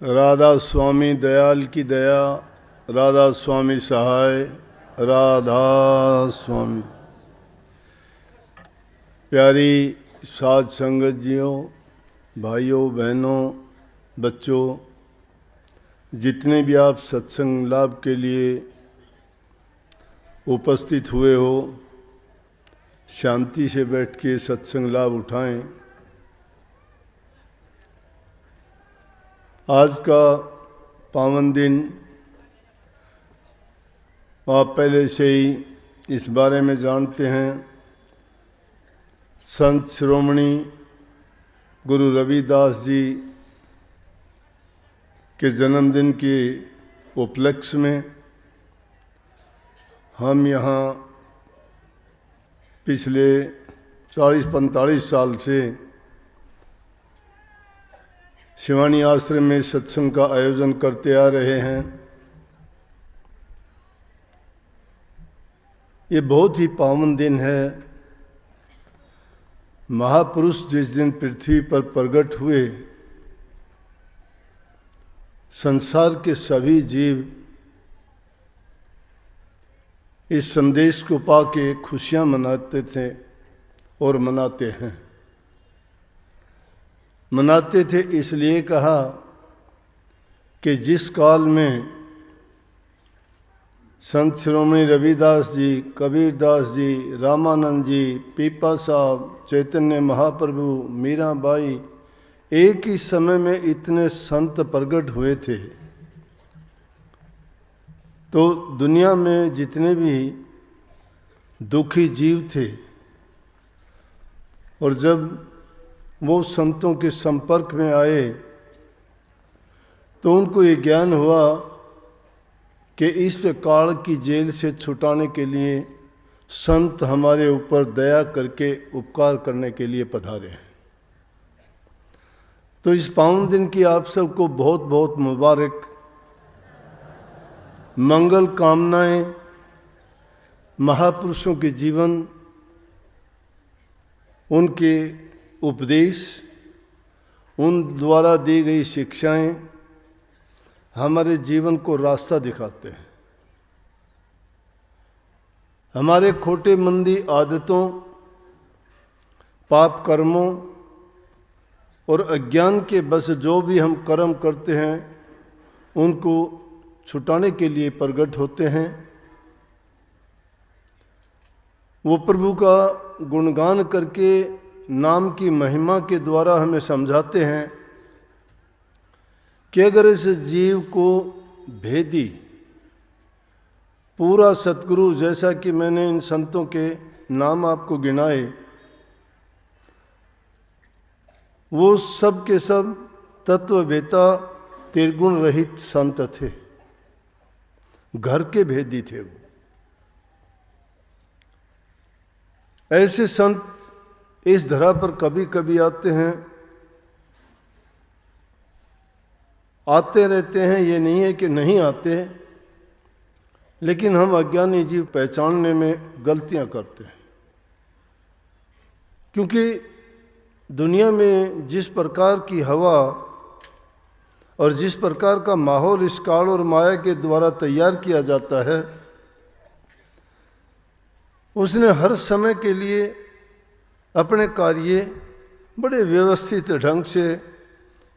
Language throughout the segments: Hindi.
राधा स्वामी दयाल की दया, राधा स्वामी सहाय, राधा स्वामी। प्यारी साध संगत जियों, भाइयों बहनों, बच्चों, जितने भी आप सत्संग लाभ के लिए उपस्थित हुए हो, शांति से बैठ के सत्संग लाभ उठाएं। आज का पावन दिन आप पहले से ही इस बारे में जानते हैं। संत शिरोमणि गुरु रविदास जी के जन्मदिन के उपलक्ष्य में हम यहाँ पिछले 40-45 साल से शिवानी आश्रम में सत्संग का आयोजन करते आ रहे हैं। ये बहुत ही पावन दिन है। महापुरुष जिस दिन पृथ्वी पर प्रकट हुए, संसार के सभी जीव इस संदेश को पाके खुशियां मनाते थे और मनाते हैं। मनाते थे इसलिए कहा कि जिस काल में संत शिरोमणि रविदास जी, कबीरदास जी, रामानंद जी, पीपा साहब, चैतन्य महाप्रभु, मीराबाई एक ही समय में इतने संत प्रकट हुए थे, तो दुनिया में जितने भी दुखी जीव थे और जब वो संतों के संपर्क में आए तो उनको ये ज्ञान हुआ कि इस काल की जेल से छुटाने के लिए संत हमारे ऊपर दया करके उपकार करने के लिए पधारे हैं। तो इस पावन दिन की आप सबको बहुत बहुत मुबारक, मंगल कामनाएं। महापुरुषों के जीवन, उनके उपदेश, उन द्वारा दी गई शिक्षाएं हमारे जीवन को रास्ता दिखाते हैं। हमारे खोटे मंदी आदतों, पाप कर्मों और अज्ञान के बस जो भी हम कर्म करते हैं उनको छुटाने के लिए प्रकट होते हैं। वो प्रभु का गुणगान करके नाम की महिमा के द्वारा हमें समझाते हैं कि अगर इस जीव को भेदी पूरा सतगुरु, जैसा कि मैंने इन संतों के नाम आपको गिनाए, वो सब के सब तत्ववेता, त्रिगुण रहित संत थे, घर के भेदी थे। वो ऐसे संत इस धरा पर कभी कभी आते हैं, आते रहते हैं, ये नहीं है कि नहीं आते, लेकिन हम अज्ञानी जीव पहचानने में गलतियां करते हैं। क्योंकि दुनिया में जिस प्रकार की हवा और जिस प्रकार का माहौल इस काल और माया के द्वारा तैयार किया जाता है, उसने हर समय के लिए अपने कार्य बड़े व्यवस्थित ढंग से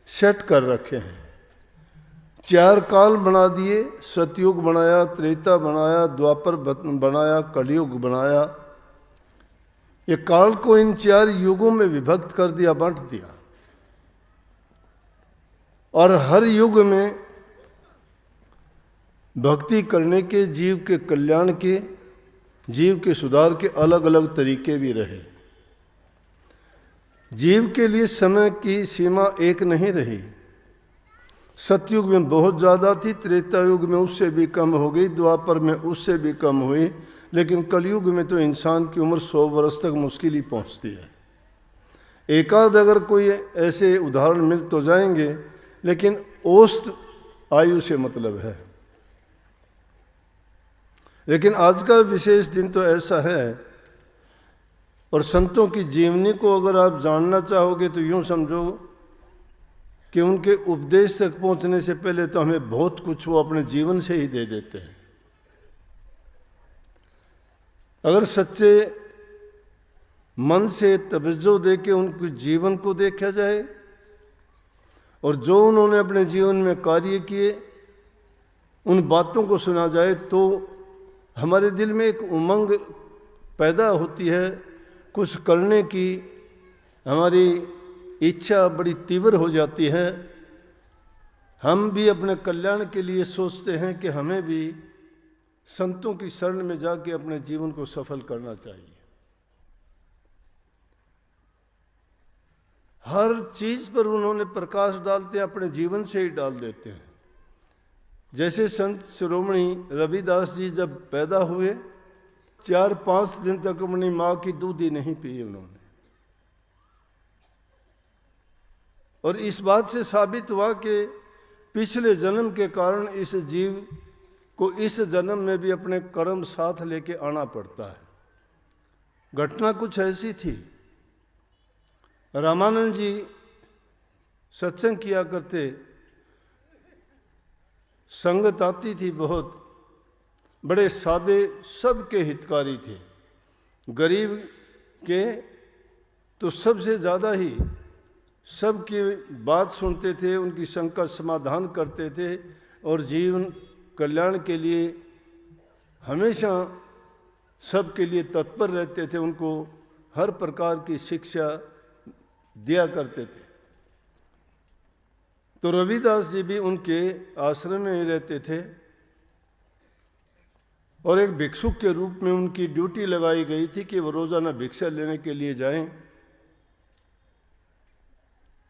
सेट कर रखे हैं। 4 काल बना दिए, सतयुग बनाया, त्रेता बनाया, द्वापर बनाया, कलयुग बनाया। ये काल को इन 4 युगों में विभक्त कर दिया, बांट दिया, और हर युग में भक्ति करने के, जीव के कल्याण के, जीव के सुधार के अलग अलग तरीके भी रहे। जीव के लिए समय की सीमा एक नहीं रही। सतयुग में बहुत ज़्यादा थी, त्रेता युग में उससे भी कम हो गई, द्वापर में उससे भी कम हुई, लेकिन कलयुग में तो इंसान की उम्र 100 वर्ष तक मुश्किल ही पहुंचती है। एकाध अगर कोई ऐसे उदाहरण मिल तो जाएंगे, लेकिन औसत आयु से मतलब है। लेकिन आज का विशेष दिन तो ऐसा है, और संतों की जीवनी को अगर आप जानना चाहोगे तो यूँ समझो कि उनके उपदेश तक पहुंचने से पहले तो हमें बहुत कुछ वो अपने जीवन से ही दे देते हैं। अगर सच्चे मन से तवज्जो दे के उनके जीवन को देखा जाए और जो उन्होंने अपने जीवन में कार्य किए उन बातों को सुना जाए, तो हमारे दिल में एक उमंग पैदा होती है, कुछ करने की हमारी इच्छा बड़ी तीव्र हो जाती है। हम भी अपने कल्याण के लिए सोचते हैं कि हमें भी संतों की शरण में जाके अपने जीवन को सफल करना चाहिए। हर चीज पर उन्होंने प्रकाश डालते हैं, अपने जीवन से ही डाल देते हैं। जैसे संत शिरोमणि रविदास जी जब पैदा हुए 4-5 दिन तक अपनी माँ की दूध ही नहीं पी उन्होंने, और इस बात से साबित हुआ कि पिछले जन्म के कारण इस जीव को इस जन्म में भी अपने कर्म साथ लेके आना पड़ता है। घटना कुछ ऐसी थी, रामानंद जी सत्संग किया करते, संगत आती थी बहुत, बड़े सादे, सबके हितकारी थे, गरीब के तो सबसे ज़्यादा ही सबकी बात सुनते थे, उनकी शंका समाधान करते थे और जीवन कल्याण के लिए हमेशा सबके लिए तत्पर रहते थे, उनको हर प्रकार की शिक्षा दिया करते थे। तो रविदास जी भी उनके आश्रम में ही रहते थे और एक भिक्षुक के रूप में उनकी ड्यूटी लगाई गई थी कि वो रोजाना भिक्षा लेने के लिए जाएं।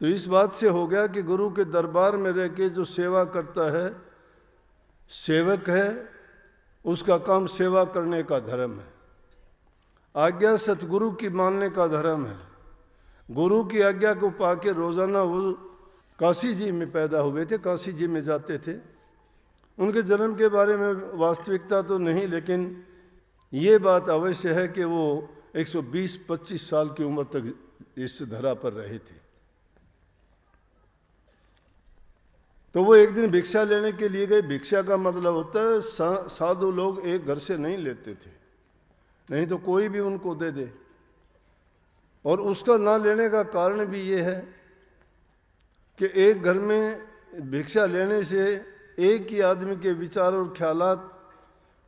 तो इस बात से हो गया कि गुरु के दरबार में रह के जो सेवा करता है, सेवक है, उसका काम सेवा करने का धर्म है, आज्ञा सतगुरु की मानने का धर्म है। गुरु की आज्ञा को पाके रोजाना वो काशी जी में पैदा हुए थे, काशी जी में जाते थे। उनके जन्म के बारे में वास्तविकता तो नहीं, लेकिन ये बात अवश्य है कि वो 120-25 साल की उम्र तक इस धरा पर रहे थे। तो वो एक दिन भिक्षा लेने के लिए गए। भिक्षा का मतलब होता है साधु लोग एक घर से नहीं लेते थे, नहीं तो कोई भी उनको दे दे। और उसका ना लेने का कारण भी ये है कि एक घर में भिक्षा लेने से एक ही आदमी के विचार और ख्यालात,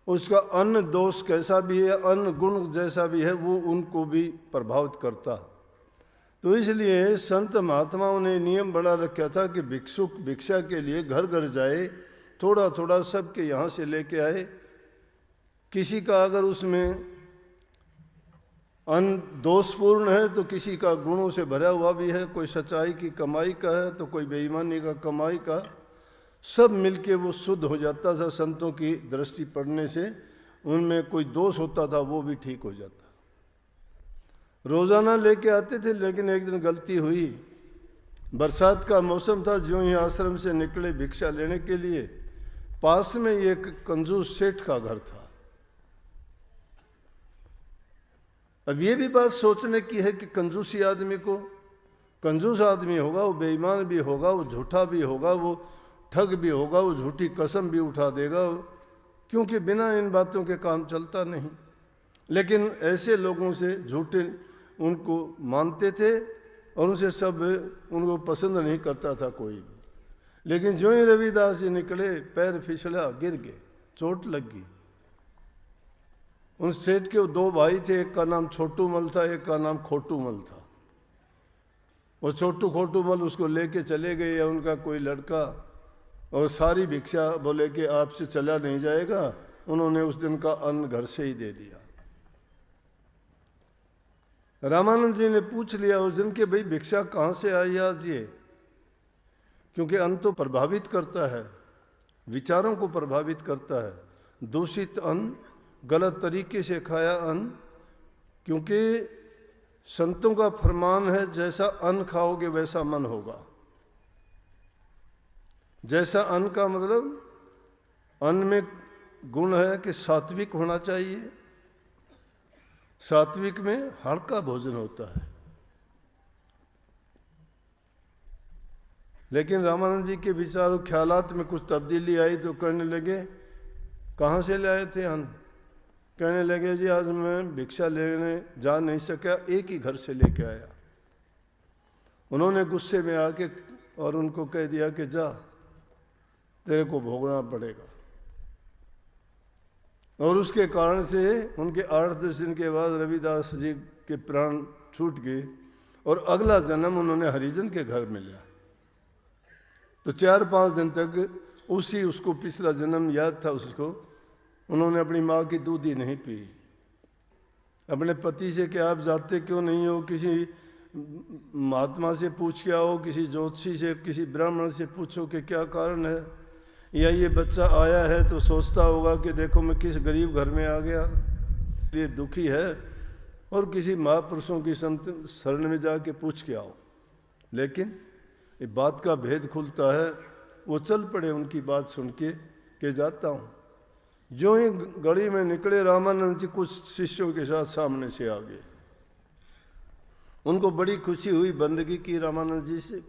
उसका अन्न दोष कैसा भी है, अन्न गुण जैसा भी है, वो उनको भी प्रभावित करता। तो इसलिए संत महात्माओं ने नियम बना रखा था कि भिक्षुक भिक्षा के लिए घर घर जाए, थोड़ा थोड़ा सबके यहाँ से लेके आए। किसी का अगर उसमें अन्न दोषपूर्ण है तो किसी का गुणों से भरा हुआ भी है, कोई सच्चाई की कमाई का है तो कोई बेईमानी का कमाई का, सब मिलके वो शुद्ध हो जाता था। संतों की दृष्टि पड़ने से उनमें कोई दोष होता था वो भी ठीक हो जाता। रोजाना लेके आते थे, लेकिन एक दिन गलती हुई, बरसात का मौसम था, जो ही आश्रम से निकले भिक्षा लेने के लिए, पास में एक कंजूस सेठ का घर था। अब ये भी बात सोचने की है कि कंजूसी आदमी को, कंजूस आदमी होगा, वो बेईमान भी होगा, वो झूठा भी होगा, वो ठग भी होगा, वो झूठी कसम भी उठा देगा, क्योंकि बिना इन बातों के काम चलता नहीं। लेकिन ऐसे लोगों से झूठे उनको मानते थे और उनसे सब उनको पसंद नहीं करता था कोई भी। लेकिन जो ही रविदास जी निकले, पैर फिसला, गिर गए, चोट लग गई। उन सेठ के 2 भाई थे, एक का नाम छोटू मल था, एक का नाम खोटू मल था। वो छोटू खोटू मल उसको लेके चले गए, या उनका कोई लड़का, और सारी भिक्षा बोले कि आपसे चला नहीं जाएगा। उन्होंने उस दिन का अन्न घर से ही दे दिया। रामानंद जी ने पूछ लिया उस दिन के, भाई भिक्षा कहाँ से आई आज ये? क्योंकि अन्न तो प्रभावित करता है, विचारों को प्रभावित करता है। दूषित अन्न, गलत तरीके से खाया अन्न, क्योंकि संतों का फरमान है जैसा अन्न खाओगे वैसा मन होगा। जैसा अन्न का मतलब, अन्न में गुण है कि सात्विक होना चाहिए। सात्विक में हल्का भोजन होता है। लेकिन रामानंद जी के विचार और ख्यालात में कुछ तब्दीली आई तो कहने लगे, कहाँ से लाए थे अन्न? कहने लगे, जी आज मैं भिक्षा लेने जा नहीं सका, एक ही घर से लेके आया। उन्होंने गुस्से में आके और उनको कह दिया कि जा, तेरे को भोगना पड़ेगा। और उसके कारण से उनके 8-10 दिन के बाद रविदास जी के प्राण छूट गए और अगला जन्म उन्होंने हरिजन के घर में लिया। तो 4-5 दिन तक उसको पिछला जन्म याद था उसको, उन्होंने अपनी माँ की दूध ही नहीं पी। अपने पति से कि आप जाते क्यों नहीं हो, किसी महात्मा से पूछ के आओ, किसी ज्योतिषी से, किसी ब्राह्मण से पूछो कि क्या कारण है, या ये बच्चा आया है तो सोचता होगा कि देखो मैं किस गरीब घर में आ गया, ये दुखी है, और किसी महापुरुषों की संत शरण में जाके पूछ के आओ। लेकिन ये बात का भेद खुलता है, वो चल पड़े उनकी बात सुन के जाता हूँ। जो ही गली में निकले, रामानंद जी कुछ शिष्यों के साथ सामने से आ गए। उनको बड़ी खुशी हुई, बंदगी की रामानंद जी से।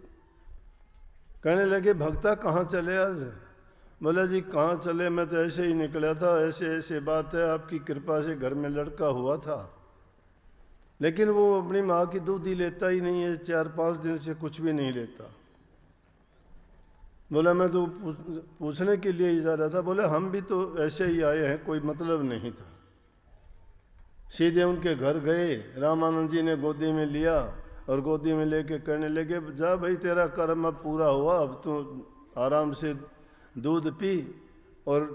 कहने लगे, भक्ता कहाँ चले आज? बोला, जी कहाँ चले, मैं तो ऐसे ही निकला था, ऐसे ऐसे बात है, आपकी कृपा से घर में लड़का हुआ था, लेकिन वो अपनी माँ की दूध ही लेता ही नहीं है, 4-5 दिन से कुछ भी नहीं लेता। बोला, मैं तो पूछने के लिए ही जा रहा था। बोले, हम भी तो ऐसे ही आए हैं, कोई मतलब नहीं था। सीधे उनके घर गए, रामानंद जी ने गोदी में लिया और गोदी में लेके कहने लगे, जा भाई तेरा कर्म अब पूरा हुआ, अब तू आराम से दूध पी और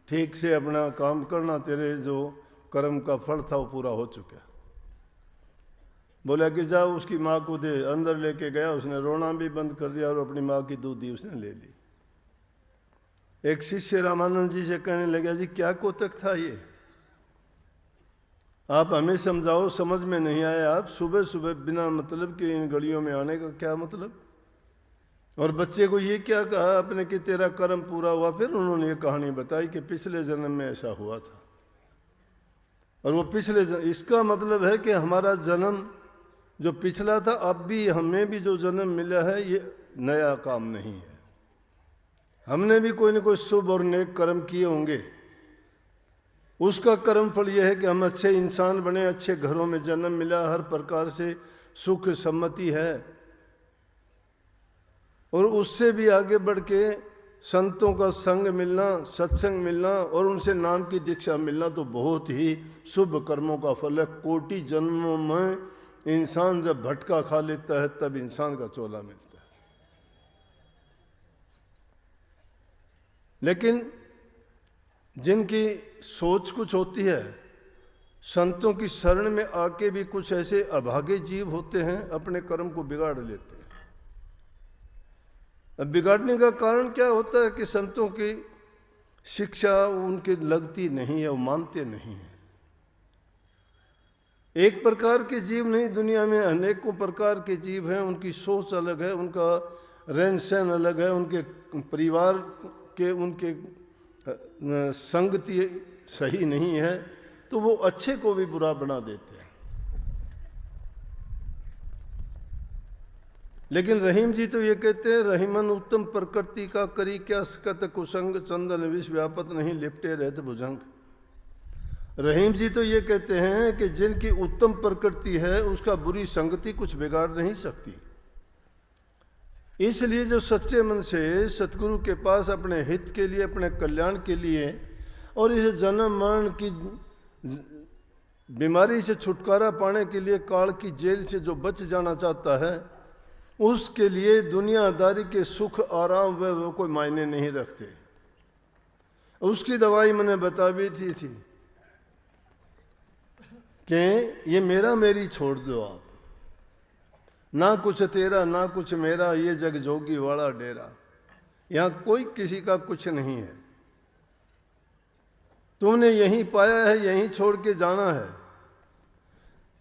ठीक से अपना काम करना, तेरे जो कर्म का फल था वो पूरा हो चुका। बोला कि जाओ उसकी माँ को दे। अंदर लेके गया, उसने रोना भी बंद कर दिया और अपनी माँ की दूध दी उसने ले ली। एक शिष्य रामानंद जी से कहने लगा, जी क्या कोतक था ये, आप हमें समझाओ, समझ में नहीं आया, आप सुबह सुबह बिना मतलब के इन गलियों में आने का क्या मतलब? और बच्चे को ये क्या कहा आपने कि तेरा कर्म पूरा हुआ? फिर उन्होंने ये कहानी बताई कि पिछले जन्म में ऐसा हुआ था, और वो पिछले इसका मतलब है कि हमारा जन्म जो पिछला था, अब भी हमें भी जो जन्म मिला है ये नया काम नहीं है। हमने भी कोई न कोई शुभ और नेक कर्म किए होंगे, उसका कर्म फल यह है कि हम अच्छे इंसान बने, अच्छे घरों में जन्म मिला, हर प्रकार से सुख सम्मति है, और उससे भी आगे बढ़ के संतों का संग मिलना, सत्संग मिलना और उनसे नाम की दीक्षा मिलना तो बहुत ही शुभ कर्मों का फल है। कोटि जन्मों में इंसान जब भटका खा लेता है तब इंसान का चोला मिलता है। लेकिन जिनकी सोच कुछ होती है, संतों की शरण में आके भी कुछ ऐसे अभागे जीव होते हैं, अपने कर्म को बिगाड़ लेते हैं। अब बिगाड़ने का कारण क्या होता है कि संतों की शिक्षा उनके लगती नहीं है, वो मानते नहीं हैं। एक प्रकार के जीव नहीं, दुनिया में अनेकों प्रकार के जीव हैं, उनकी सोच अलग है, उनका रहन सहन अलग है, उनके परिवार के उनके संगति सही नहीं है, तो वो अच्छे को भी बुरा बना देते हैं। लेकिन रहीम जी तो ये कहते हैं, रहीमन उत्तम प्रकृति का करी क्या सकत, कुसंग चंदन विष व्यापत नहीं लिपटे रहते भुजंग। रहीम जी तो ये कहते हैं कि जिनकी उत्तम प्रकृति है उसका बुरी संगति कुछ बिगाड़ नहीं सकती। इसलिए जो सच्चे मन से सतगुरु के पास अपने हित के लिए, अपने कल्याण के लिए और इस जन्म मरण की बीमारी से छुटकारा पाने के लिए, काल की जेल से जो बच जाना चाहता है, उसके लिए दुनियादारी के सुख आराम वो कोई मायने नहीं रखते। उसकी दवाई मैंने बता भी थी कि ये मेरा मेरी छोड़ दो आप, ना कुछ तेरा ना कुछ मेरा, ये जग जोगी वाला डेरा, यहाँ कोई किसी का कुछ नहीं है। तुमने यहीं पाया है, यहीं छोड़ के जाना है,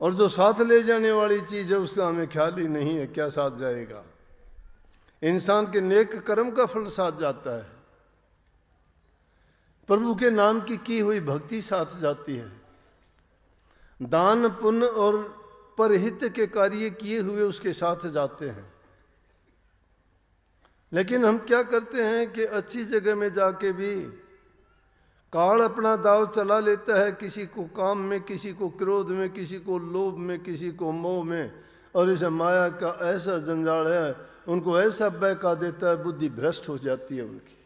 और जो साथ ले जाने वाली चीज है उसका हमें ख्याल ही नहीं है क्या साथ जाएगा। इंसान के नेक कर्म का फल साथ जाता है, प्रभु के नाम की हुई भक्ति साथ जाती है, दान पुण्य और परहित के कार्य किए हुए उसके साथ जाते हैं। लेकिन हम क्या करते हैं कि अच्छी जगह में जाके भी काल अपना दाव चला लेता है, किसी को काम में, किसी को क्रोध में, किसी को लोभ में, किसी को मोह में, और इस माया का ऐसा जंजाल है, उनको ऐसा बहका देता है, बुद्धि भ्रष्ट हो जाती है उनकी।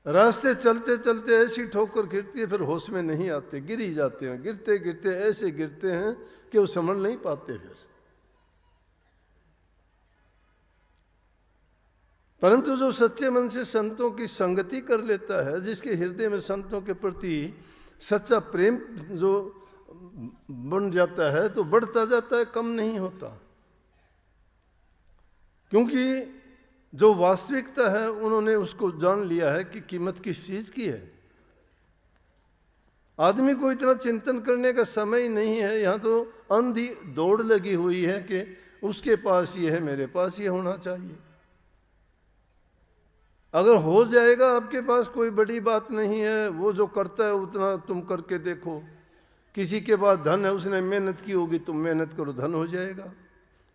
रास्ते चलते चलते ऐसी ठोकर गिरती है, फिर होश में नहीं आते, गिर ही जाते हैं, गिरते गिरते ऐसे गिरते हैं कि वो संभल नहीं पाते फिर। परंतु जो सच्चे मन से संतों की संगति कर लेता है, जिसके हृदय में संतों के प्रति सच्चा प्रेम जो बन जाता है, तो बढ़ता जाता है, कम नहीं होता। क्योंकि जो वास्तविकता है उन्होंने उसको जान लिया है कि कीमत किस चीज की है। आदमी को इतना चिंतन करने का समय ही नहीं है। यहाँ तो अंधी दौड़ लगी हुई है कि उसके पास ये है, मेरे पास ये होना चाहिए। अगर हो जाएगा आपके पास, कोई बड़ी बात नहीं है, वो जो करता है उतना तुम करके देखो। किसी के पास धन है, उसने मेहनत की होगी, तुम मेहनत करो, धन हो जाएगा।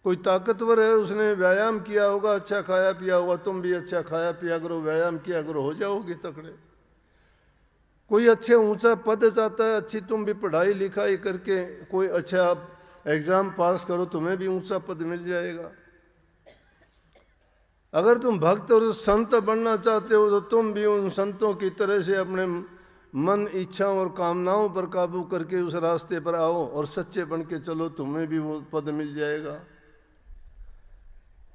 कोई ताकतवर है, उसने व्यायाम किया होगा, अच्छा खाया पिया होगा, तुम भी अच्छा खाया पिया करो, व्यायाम किया करो, हो जाओगे तकड़े। कोई अच्छे ऊंचा पद चाहता है, अच्छी तुम भी पढ़ाई लिखाई करके कोई अच्छा एग्जाम पास करो, तुम्हें भी ऊंचा पद मिल जाएगा। अगर तुम भक्त और संत बनना चाहते हो तो तुम भी उन संतों की तरह से अपने मन, इच्छाओं और कामनाओं पर काबू करके उस रास्ते पर आओ और सच्चे बन के चलो, तुम्हें भी वो पद मिल जाएगा।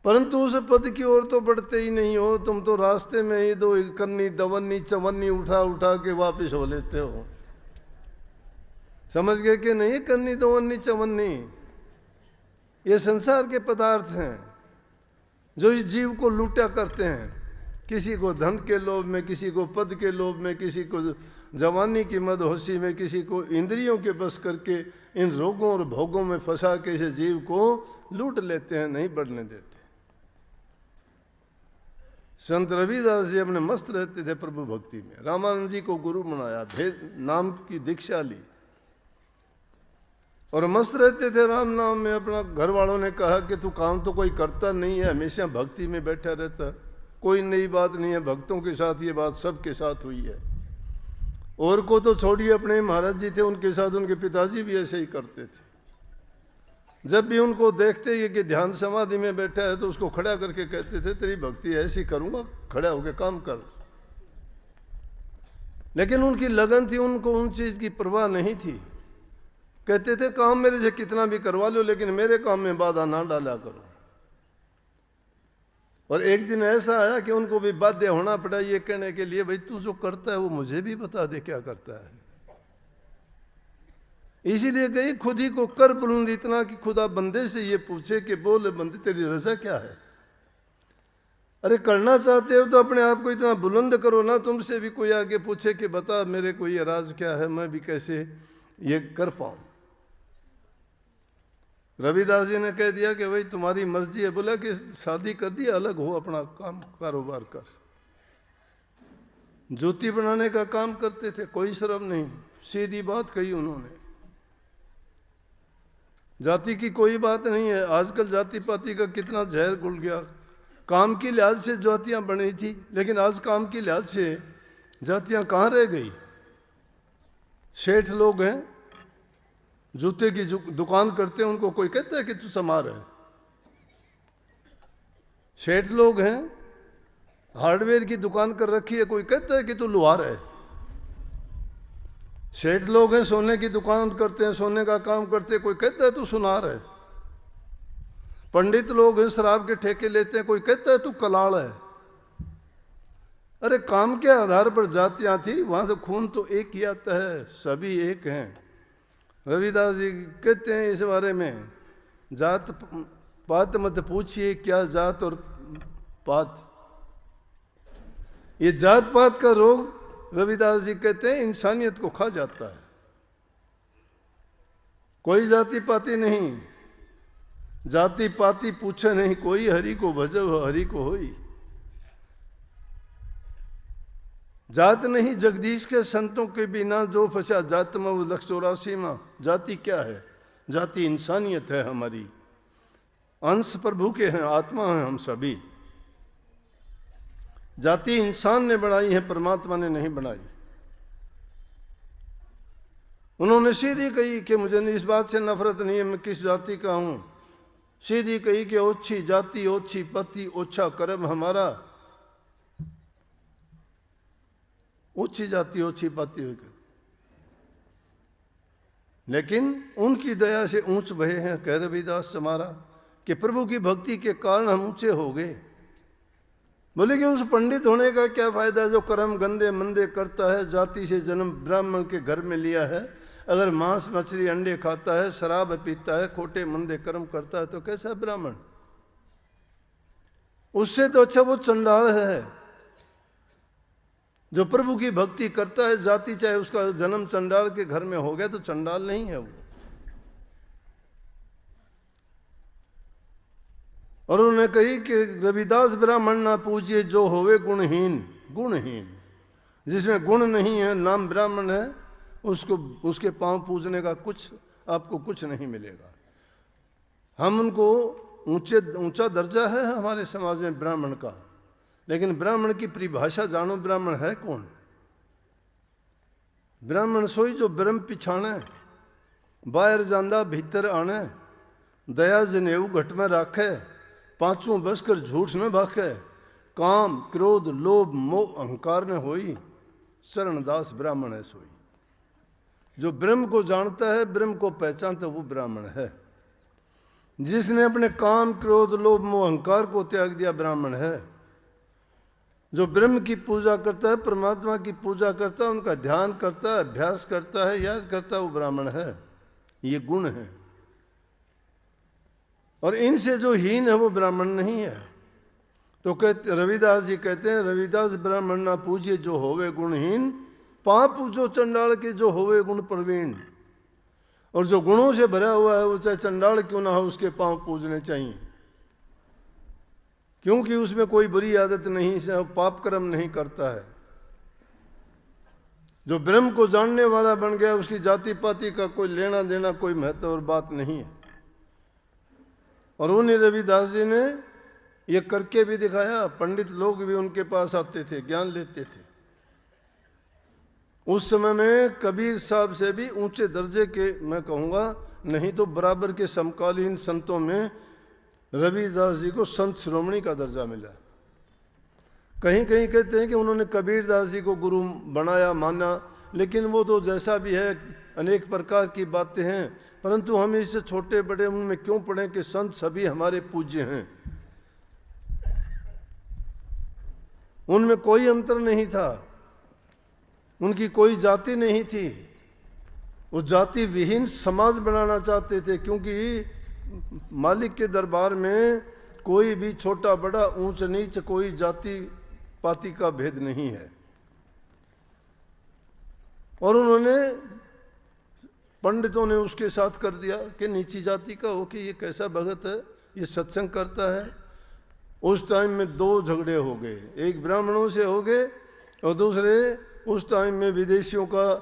परंतु उस पद की ओर तो बढ़ते ही नहीं हो, तुम तो रास्ते में ही दो कन्नी दवन्नी चवन्नी उठा उठा के वापस हो लेते हो। समझ गए कि नहीं? कन्नी दवन्नी चवन्नी ये संसार के पदार्थ हैं जो इस जीव को लूटा करते हैं। किसी को धन के लोभ में, किसी को पद के लोभ में, किसी को जवानी की मदहोशी में, किसी को इंद्रियों के बस करके इन रोगों और भोगों में फंसा के इस जीव को लूट लेते हैं, नहीं बढ़ने देते। संत रविदास जी अपने मस्त रहते थे प्रभु भक्ति में। रामानंद जी को गुरु बनाया, भेद नाम की दीक्षा ली और मस्त रहते थे राम नाम में। अपना घर वालों ने कहा कि तू काम तो कोई करता नहीं है, हमेशा भक्ति में बैठा रहता, कोई नई बात नहीं है। भक्तों के साथ ये बात सबके साथ हुई है। और को तो छोड़िए, अपने महाराज जी थे, उनके साथ उनके पिताजी भी ऐसे ही करते थे। जब भी उनको देखते ये कि ध्यान समाधि में बैठा है तो उसको खड़ा करके कहते थे तेरी भक्ति ऐसी करूँगा, खड़ा होकर काम कर। लेकिन उनकी लगन थी, उनको उन चीज़ की परवाह नहीं थी। कहते थे काम मेरे से कितना भी करवा लो, लेकिन मेरे काम में बाधा ना डाला करो। और एक दिन ऐसा आया कि उनको भी बाध्य होना पड़ा ये कहने के लिए, भाई तू जो करता है वो मुझे भी बता दे क्या करता है। इसीलिए कही खुद ही को कर बुलंद इतना कि खुदा बंदे से ये पूछे कि बोल बंदे तेरी रजा क्या है। अरे करना चाहते हो तो अपने आप को इतना बुलंद करो ना, तुमसे भी कोई आगे पूछे कि बता मेरे को ये राज क्या है, मैं भी कैसे ये कर पाऊं। रविदास जी ने कह दिया कि भाई तुम्हारी मर्जी है। बोला कि शादी कर दी, अलग हो, अपना काम कारोबार कर। ज्योति बनाने का काम करते थे, कोई शर्म नहीं, सीधी बात कही उन्होंने। जाति की कोई बात नहीं है। आजकल जाति पाति का कितना जहर घुल गया। काम की लिहाज से जातियां बनी थी, लेकिन आज काम की लिहाज से जातियां कहाँ रह गई। सेठ लोग हैं, जूते की दुकान करते हैं, उनको कोई कहता है कि तू समार है। सेठ लोग हैं, हार्डवेयर की दुकान कर रखी है, कोई कहता है कि तू लुहार है। सेठ लोग हैं, सोने की दुकान करते हैं, सोने का काम करते हैं, कोई कहता है तू सुनार है। पंडित लोग हैं, शराब के ठेके लेते हैं, कोई कहता है तू कलाड़ है। अरे काम के आधार पर जातियां थी, वहां से खून तो एक ही आता है, सभी एक हैं। रविदास जी कहते हैं इस बारे में, जात पात मत पूछिए क्या जात और पात। ये जात पात का रोग रविदास जी कहते हैं इंसानियत को खा जाता है। कोई जाति पाति नहीं, जाति पाति पूछे नहीं कोई, हरि को भजव हरि को होई। जात नहीं जगदीश के संतों के बिना जो फंसा जात में वो 184 में। जाति क्या है? जाति इंसानियत है हमारी, अंश प्रभु के हैं, आत्मा हैं हम सभी। जाति इंसान ने बनाई है, परमात्मा ने नहीं बनाई। उन्होंने सीधी कही कि मुझे इस बात से नफरत नहीं है मैं किस जाति का हूं, सीधी कही कि ओछी जाति ओछी पति ओछा कर्म हमारा। ओछी जाति ओछी पति, लेकिन उनकी दया से ऊंच भये हैं, कह रविदास हमारा, कि प्रभु की भक्ति के कारण हम ऊंचे हो गए। बोले कि उस पंडित होने का क्या फायदा जो कर्म गंदे मंदे करता है, जाति से जन्म ब्राह्मण के घर में लिया है, अगर मांस मछली अंडे खाता है, शराब पीता है, खोटे मंदे कर्म करता है, तो कैसा ब्राह्मण? उससे तो अच्छा वो चंडाल है जो प्रभु की भक्ति करता है। जाति चाहे उसका जन्म चंडाल के घर में हो गया तो चंडाल नहीं है वो। और उन्होंने कही कि रविदास ब्राह्मण ना पूजिए जो होवे गुणहीन। गुणहीन जिसमें गुण नहीं है, नाम ब्राह्मण है, उसको उसके पांव पूजने का आपको कुछ नहीं मिलेगा। हम उनको ऊंचा दर्जा है हमारे समाज में ब्राह्मण का, लेकिन ब्राह्मण की परिभाषा जानो, ब्राह्मण है कौन? ब्राह्मण सोई जो ब्रह्म पिछाणे, बाहर जांदा भीतर आने, दया जनेऊ घट में राखे, पांचों बसकर झूठ न भाखे, काम क्रोध लोभ मोह अहंकार न होई, शरणदास ब्राह्मण है सोई। जो ब्रह्म को जानता है, ब्रह्म को पहचानता, वो ब्राह्मण है। जिसने अपने काम क्रोध लोभ मोह अहंकार को त्याग दिया, ब्राह्मण है। जो ब्रह्म की पूजा करता है, परमात्मा की पूजा करता है, उनका ध्यान करता है, अभ्यास करता है, याद करता है, वो ब्राह्मण है। ये गुण है। और इनसे जो हीन है वो ब्राह्मण नहीं है। तो कहते रविदास जी कहते हैं, रविदास ब्राह्मण ना पूजिए जो होवे गुणहीन, पाप पूजो चंडाल के जो होवे गुण प्रवीण। और जो गुणों से भरा हुआ है वो चाहे चंडाल क्यों ना हो, उसके पांव पूजने चाहिए, क्योंकि उसमें कोई बुरी आदत नहीं है, पाप कर्म नहीं करता है। जो ब्रह्म को जानने वाला बन गया, उसकी जाति पाति का कोई लेना देना कोई महत्व और बात नहीं है। और उन्हीं रविदास जी ने ये करके भी दिखाया। पंडित लोग भी उनके पास आते थे, ज्ञान लेते थे। उस समय में कबीर साहब से भी ऊंचे दर्जे के, मैं कहूँगा नहीं तो बराबर के समकालीन संतों में रविदास जी को संत श्रोमणी का दर्जा मिला। कहीं कहीं कहते हैं कि उन्होंने कबीरदास जी को गुरु बनाया, माना, लेकिन वो तो जैसा भी है, अनेक प्रकार की बातें हैं, परंतु हम इससे छोटे बड़े उनमें क्यों पढ़ें कि संत सभी हमारे पूज्य हैं। उनमें कोई अंतर नहीं था, उनकी कोई जाति नहीं थी। वो जाति विहीन समाज बनाना चाहते थे, क्योंकि मालिक के दरबार में कोई भी छोटा बड़ा ऊंच नीच कोई जाति पाति का भेद नहीं है। और उन्होंने पंडितों ने उसके साथ कर दिया कि नीची जाति का हो कि ये कैसा भगत है, ये सत्संग करता है। उस टाइम में दो झगड़े हो गए, एक ब्राह्मणों से हो गए और दूसरे उस टाइम में विदेशियों का,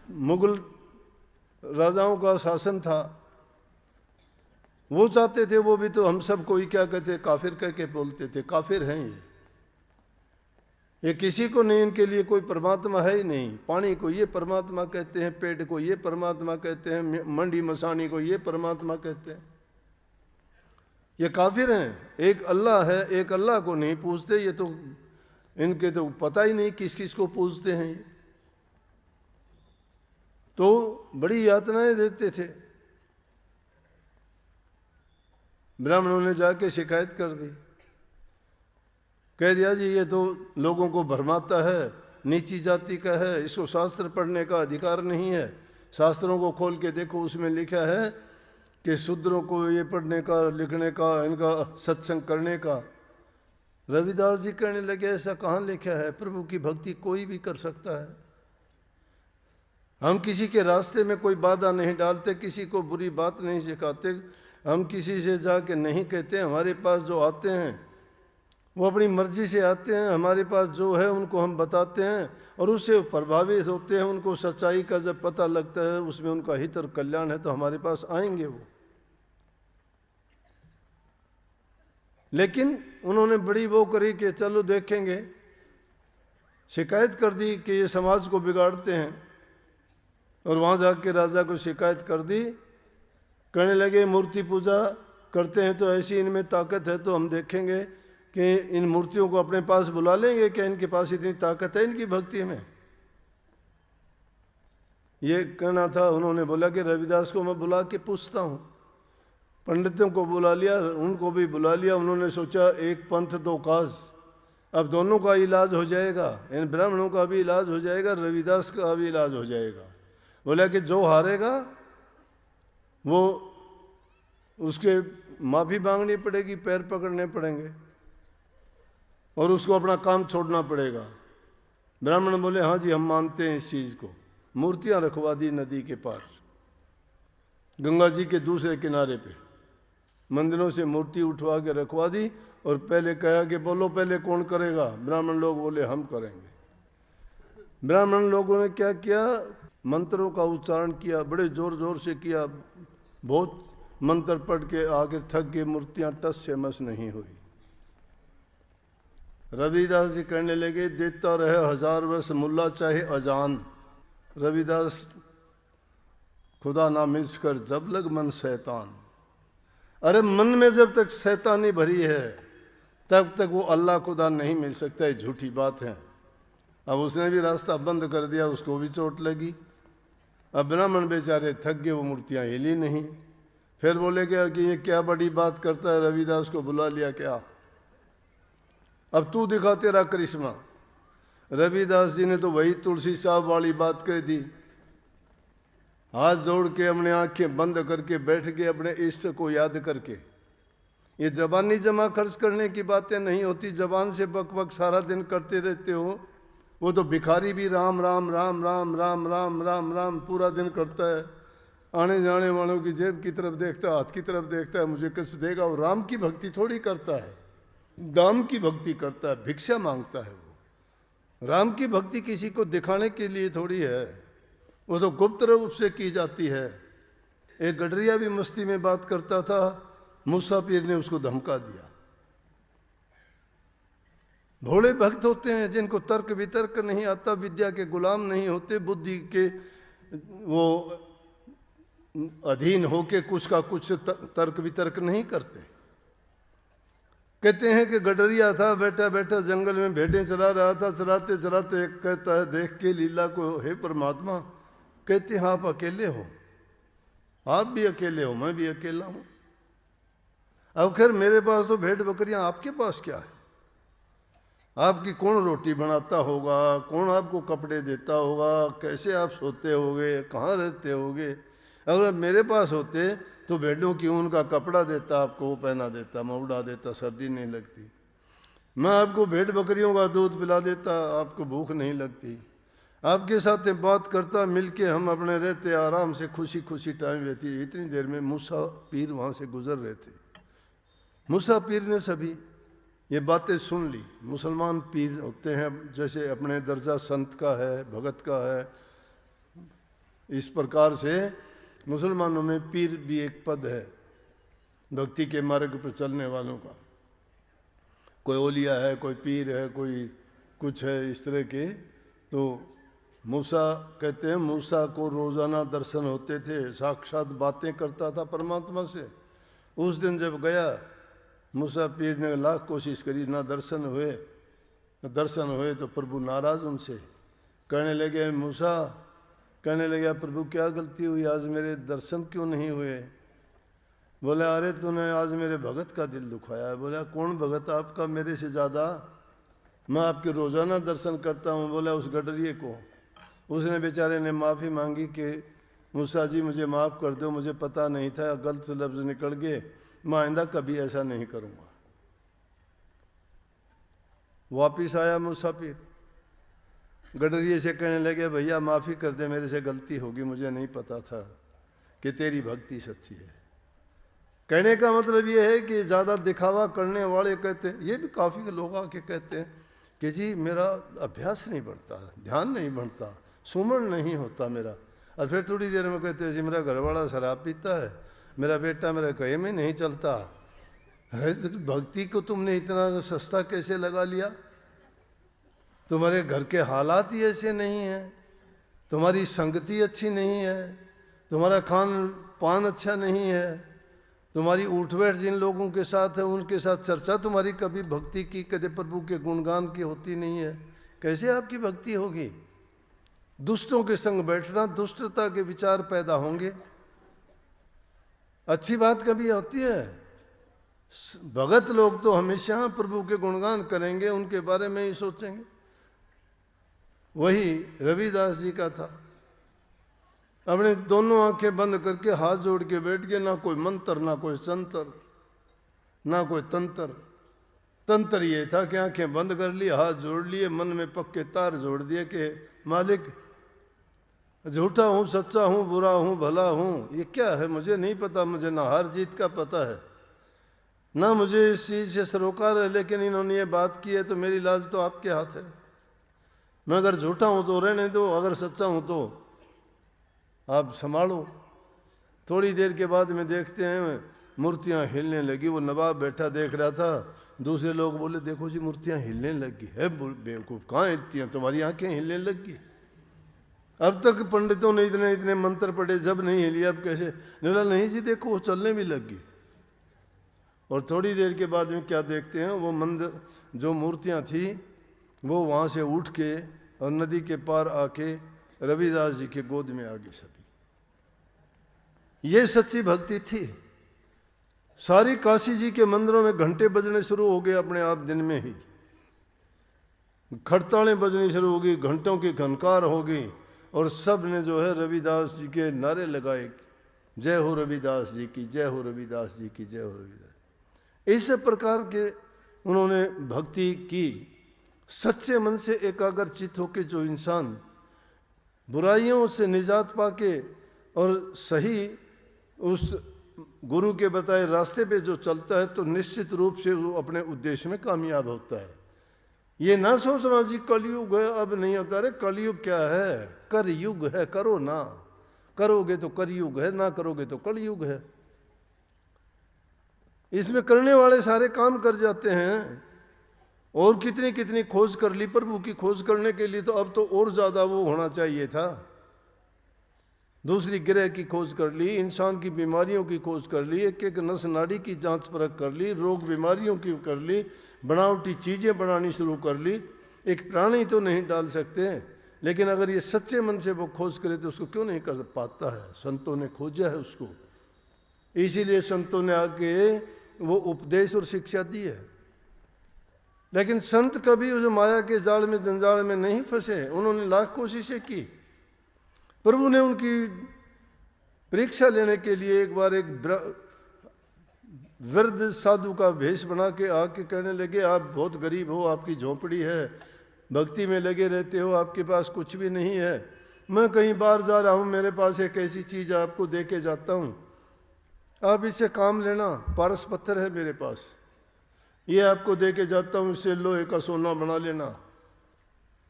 मुगल राजाओं का शासन था। वो चाहते थे, वो भी तो हम सब कोई क्या कहते, काफिर कह के बोलते थे, काफिर हैं ये किसी को नहीं, इनके लिए कोई परमात्मा है ही नहीं। पानी को ये परमात्मा कहते हैं, पेड़ को ये परमात्मा कहते हैं, मंडी मसानी को ये परमात्मा कहते हैं। ये काफिर हैं। एक अल्लाह है, एक अल्लाह को नहीं पूजते। ये तो इनके तो पता ही नहीं किस किस को पूजते हैं। ये तो बड़ी यातनाएं देते थे। ब्राह्मणों ने जाके शिकायत कर दी, कह दिया जी ये तो लोगों को भरमाता है, नीची जाति का है, इसको शास्त्र पढ़ने का अधिकार नहीं है। शास्त्रों को खोल के देखो, उसमें लिखा है कि शूद्रों को ये पढ़ने का, लिखने का, इनका सत्संग करने का। रविदास जी कहने लगे ऐसा कहाँ लिखा है, प्रभु की भक्ति कोई भी कर सकता है। हम किसी के रास्ते में कोई बाधा नहीं डालते, किसी को बुरी बात नहीं सिखाते, हम किसी से जाके नहीं कहते। हमारे पास जो आते हैं वो अपनी मर्जी से आते हैं, हमारे पास जो है उनको हम बताते हैं और उससे प्रभावित होते हैं। उनको सच्चाई का जब पता लगता है, उसमें उनका हित और कल्याण है, तो हमारे पास आएंगे वो। लेकिन उन्होंने बड़ी वो करी कि चलो देखेंगे, शिकायत कर दी कि ये समाज को बिगाड़ते हैं, और वहाँ जाके राजा को शिकायत कर दी। कहने लगे मूर्ति पूजा करते हैं तो ऐसी इनमें ताकत है, तो हम देखेंगे कि इन मूर्तियों को अपने पास बुला लेंगे, क्या इनके पास इतनी ताकत है इनकी भक्ति में। ये कहना था। उन्होंने बोला कि रविदास को मैं बुला के पूछता हूँ। पंडितों को बुला लिया, उनको भी बुला लिया। उन्होंने सोचा एक पंथ दो काज, अब दोनों का इलाज हो जाएगा, इन ब्राह्मणों का भी इलाज हो जाएगा, रविदास का भी इलाज हो जाएगा। बोला कि जो हारेगा वो उसके माफ़ी मांगनी पड़ेगी, पैर पकड़ने पड़ेंगे और उसको अपना काम छोड़ना पड़ेगा। ब्राह्मण बोले हाँ जी हम मानते हैं इस चीज़ को। मूर्तियाँ रखवा दी नदी के पार, गंगा जी के दूसरे किनारे पे मंदिरों से मूर्ति उठवा के रखवा दी। और पहले कहा कि बोलो पहले कौन करेगा। ब्राह्मण लोग बोले हम करेंगे। ब्राह्मण लोगों ने क्या किया, मंत्रों का उच्चारण किया, बड़े जोर जोर से किया, बहुत मंत्र पढ़ के आखिर थक गए, मूर्तियाँ टस से मस नहीं हुई। रविदास जी कहने लगे देता रहे 1000 वर्ष मुल्ला चाहे अजान, रविदास खुदा ना मिस कर जब लग मन शैतान। अरे मन में जब तक शैतानी भरी है तब तक वो अल्लाह खुदा नहीं मिल सकता, ये झूठी बात है। अब उसने भी रास्ता बंद कर दिया, उसको भी चोट लगी। अब ब्राह्मण बेचारे थक गए, वो मूर्तियाँ हिली नहीं। फिर बोले क्या कि ये क्या बड़ी बात करता है, रविदास को बुला लिया क्या, अब तू दिखा तेरा करिश्मा। रविदास जी ने तो वही तुलसी साहब वाली बात कह दी। हाथ जोड़ के अपने आंखें बंद करके बैठ गए, अपने इष्ट को याद करके। ये जबानी जमा खर्च करने की बातें नहीं होती, जबान से बक बक सारा दिन करते रहते हो। वो तो भिखारी भी राम राम राम राम राम राम राम राम पूरा दिन करता है, आने जाने वालों की जेब की तरफ देखता है, हाथ की तरफ देखता है, मुझे कुछ देगा। वो राम की भक्ति थोड़ी करता है, दाम की भक्ति करता है, भिक्षा मांगता है। वो राम की भक्ति किसी को दिखाने के लिए थोड़ी है, वो तो गुप्त रूप से की जाती है। एक गडरिया भी मस्ती में बात करता था, मूसा पीर ने उसको धमका दिया। भोले भक्त होते हैं जिनको तर्क वितर्क नहीं आता, विद्या के गुलाम नहीं होते, बुद्धि के वो अधीन होके कुछ का कुछ तर्क वितर्क नहीं करते। कहते हैं कि गडरिया था, बैठा बैठा जंगल में भेड़ें चरा रहा था, चराते चराते एक कहता है देख के लीला को, हे परमात्मा, कहते हैं आप अकेले हो, आप भी अकेले हो, मैं भी अकेला हूं। अब खैर मेरे पास तो भेड़ बकरियां, आपके पास क्या है? आपकी कौन रोटी बनाता होगा, कौन आपको कपड़े देता होगा, कैसे आप सोते होगे, कहाँ रहते होगे? अगर मेरे पास होते तो भेड़ों की ऊन का कपड़ा देता, आपको वो पहना देता, मैं उड़ा देता, सर्दी नहीं लगती। मैं आपको भेड़ बकरियों का दूध पिला देता, आपको भूख नहीं लगती। आपके साथ बात करता, मिलके हम अपने रहते, आराम से खुशी खुशी टाइम रहती। इतनी देर में मूसा पीर वहाँ से गुजर रहे थे। मूसा पीर ने सभी ये बातें सुन ली। मुसलमान पीर होते हैं, जैसे अपने दर्जा संत का है, भगत का है, इस प्रकार से मुसलमानों में पीर भी एक पद है, भक्ति के मार्ग पर चलने वालों का। कोई ओलिया है, कोई पीर है, कोई कुछ है, इस तरह के। तो मूसा कहते हैं मूसा को रोज़ाना दर्शन होते थे, साक्षात बातें करता था परमात्मा से। उस दिन जब गया, मूसा पीर ने लाख कोशिश करी, ना दर्शन हुए। दर्शन हुए तो प्रभु नाराज़ उनसे, कहने लगे मूसा, कहने लगे प्रभु क्या गलती हुई, आज मेरे दर्शन क्यों नहीं हुए? बोले अरे तूने आज मेरे भगत का दिल दुखाया है। बोला कौन भगत आपका मेरे से ज़्यादा? मैं आपके रोज़ाना दर्शन करता हूँ। बोला उस गडरिए को। उसने बेचारे ने माफ़ी मांगी कि मूसा जी मुझे माफ़ कर दो, मुझे पता नहीं था, गलत लफ्ज़ निकल गए, मैं आइंदा कभी ऐसा नहीं करूँगा। वापिस आया मूसा पीर, गडरिए से कहने लगे भैया माफ़ी कर दे, मेरे से गलती होगी, मुझे नहीं पता था कि तेरी भक्ति सच्ची है। कहने का मतलब ये है कि ज़्यादा दिखावा करने वाले कहते हैं, ये भी काफ़ी लोग आके कहते हैं कि जी मेरा अभ्यास नहीं बढ़ता, ध्यान नहीं बढ़ता, सुमरण नहीं होता मेरा। और फिर थोड़ी देर में कहते हैं जी मेरा घरवाला शराब पीता है, मेरा बेटा मेरा कहे में नहीं चलता, है तो भक्ति को तुमने इतना सस्ता कैसे लगा लिया? तुम्हारे घर के हालात ही ऐसे नहीं हैं, तुम्हारी संगति अच्छी नहीं है, तुम्हारा खान पान अच्छा नहीं है, तुम्हारी उठ बैठ जिन लोगों के साथ है उनके साथ चर्चा तुम्हारी कभी भक्ति की, कभी प्रभु के गुणगान की होती नहीं है, कैसे आपकी भक्ति होगी? दुष्टों के संग बैठना, दुष्टता के विचार पैदा होंगे, अच्छी बात कभी होती है? भगत लोग तो हमेशा प्रभु के गुणगान करेंगे, उनके बारे में ही सोचेंगे। वही रविदास जी का था, अपने दोनों आंखें बंद करके हाथ जोड़ के बैठ गए, ना कोई मंत्र, ना कोई संतर, ना कोई तंत्र। तंत्र ये था कि आंखें बंद कर ली, हाथ जोड़ लिए, मन में पक्के तार जोड़ दिए कि मालिक झूठा हूँ, सच्चा हूँ, बुरा हूँ, भला हूँ, ये क्या है मुझे नहीं पता, मुझे ना हार जीत का पता है, ना मुझे इस चीज़ से सरोकार है, लेकिन इन्होंने ये बात की है तो मेरी लाज तो आपके हाथ है। मैं अगर झूठा हूँ तो रहने दो, अगर सच्चा हूँ तो आप संभालो। थोड़ी देर के बाद में देखते हैं मूर्तियाँ हिलने लगी। वो नवाब बैठा देख रहा था, दूसरे लोग बोले देखो जी मूर्तियाँ हिलने लगी है, बेवकूफ़ कहाँ हिलती हैं, तुम्हारी आंखें हिलने लगी। अब तक पंडितों ने इतने इतने मंत्र पढ़े, जब नहीं हिली अब कैसे? बोला नहीं जी देखो वो चलने भी लगी। और थोड़ी देर के बाद में क्या देखते हैं, वो मंदिर जो मूर्तियाँ थी वो वहाँ से उठ के और नदी के पार आके रविदास जी के गोद में आ गई सभी। ये सच्ची भक्ति थी। सारी काशी जी के मंदिरों में घंटे बजने शुरू हो गए अपने आप, दिन में ही खड़तालें बजनी शुरू हो गई, घंटों की घनकार हो गई, और सब ने जो है रविदास जी के नारे लगाए, जय हो रविदास जी की, जय हो रविदास जी की, जय हो रविदास। इस प्रकार के उन्होंने भक्ति की। सच्चे मन से एकाग्रचित होकर जो इंसान बुराइयों से निजात पाके और सही उस गुरु के बताए रास्ते पे जो चलता है, तो निश्चित रूप से वो अपने उद्देश्य में कामयाब होता है। ये ना सोचना जी कलयुग है अब नहीं होता। अरे कलयुग क्या है, कर युग है, करो ना, करोगे तो कलयुग है, ना करोगे तो कलयुग है। इसमें करने वाले सारे काम कर जाते हैं। और कितनी कितनी खोज कर ली प्रभु की खोज करने के लिए, तो अब तो और ज़्यादा वो होना चाहिए था। दूसरी ग्रह की खोज कर ली, इंसान की बीमारियों की खोज कर ली, एक एक नस नाड़ी की जांच परख कर ली, रोग बीमारियों की कर ली, बनावटी चीज़ें बनानी शुरू कर ली। एक प्राणी तो नहीं डाल सकते, लेकिन अगर ये सच्चे मन से वो खोज करे तो उसको क्यों नहीं कर पाता है? संतों ने खोजा है उसको, इसीलिए संतों ने आके वो उपदेश और शिक्षा दी है। लेकिन संत कभी उस माया के जाल में, जंजाल में नहीं फंसे। उन्होंने लाख कोशिशें की। प्रभु ने उनकी परीक्षा लेने के लिए एक बार एक वृद्ध साधु का भेष बना के आके कहने लगे, आप बहुत गरीब हो, आपकी झोंपड़ी है, भक्ति में लगे रहते हो, आपके पास कुछ भी नहीं है, मैं कहीं बाहर जा रहा हूँ, मेरे पास एक ऐसी चीज़ आपको दे के जाता हूँ, आप इससे काम लेना। पारस पत्थर है मेरे पास, ये आपको दे के जाता हूँ, इससे लोहे का सोना बना लेना,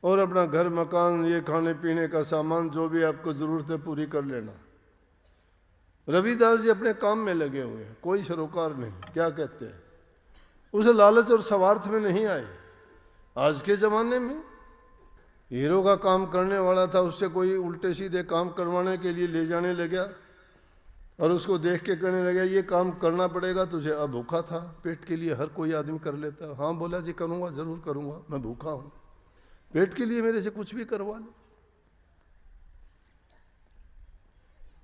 और अपना घर मकान, ये खाने पीने का सामान जो भी आपको ज़रूरत है पूरी कर लेना। रविदास जी अपने काम में लगे हुए हैं, कोई सरोकार नहीं। क्या कहते हैं, उस लालच और स्वार्थ में नहीं आए। आज के ज़माने में हीरो का काम करने वाला था, उससे कोई उल्टे सीधे काम करवाने के लिए ले जाने लगा और उसको देख के कहने लगा ये काम करना पड़ेगा तुझे। अब भूखा था, पेट के लिए हर कोई आदमी कर लेता। हाँ बोला जी करूँगा, ज़रूर करूँगा, मैं भूखा हूँ, पेट के लिए मेरे से कुछ भी करवा लो।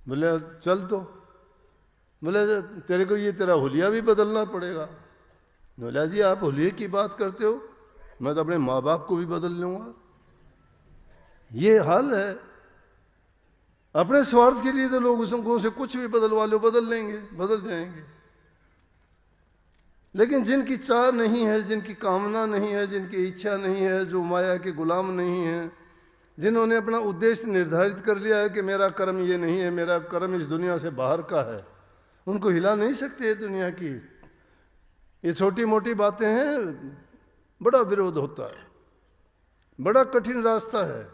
बोले चल, तो बोले तेरे को ये तेरा हुलिया भी बदलना पड़ेगा। बोला जी आप हुलिये की बात करते हो, मैं तो अपने माँ बाप को भी बदल लूँगा। ये हाल है। अपने स्वार्थ के लिए तो लोग उसको से कुछ भी बदलवा लो, बदल लेंगे, बदल जाएंगे। लेकिन जिनकी चाह नहीं है, जिनकी कामना नहीं है, जिनकी इच्छा नहीं है, जो माया के गुलाम नहीं है, जिन्होंने अपना उद्देश्य निर्धारित कर लिया है कि मेरा कर्म ये नहीं है, मेरा कर्म इस दुनिया से बाहर का है, उनको हिला नहीं सकते दुनिया की। ये छोटी मोटी बातें हैं, बड़ा विरोध होता है, बड़ा कठिन रास्ता है।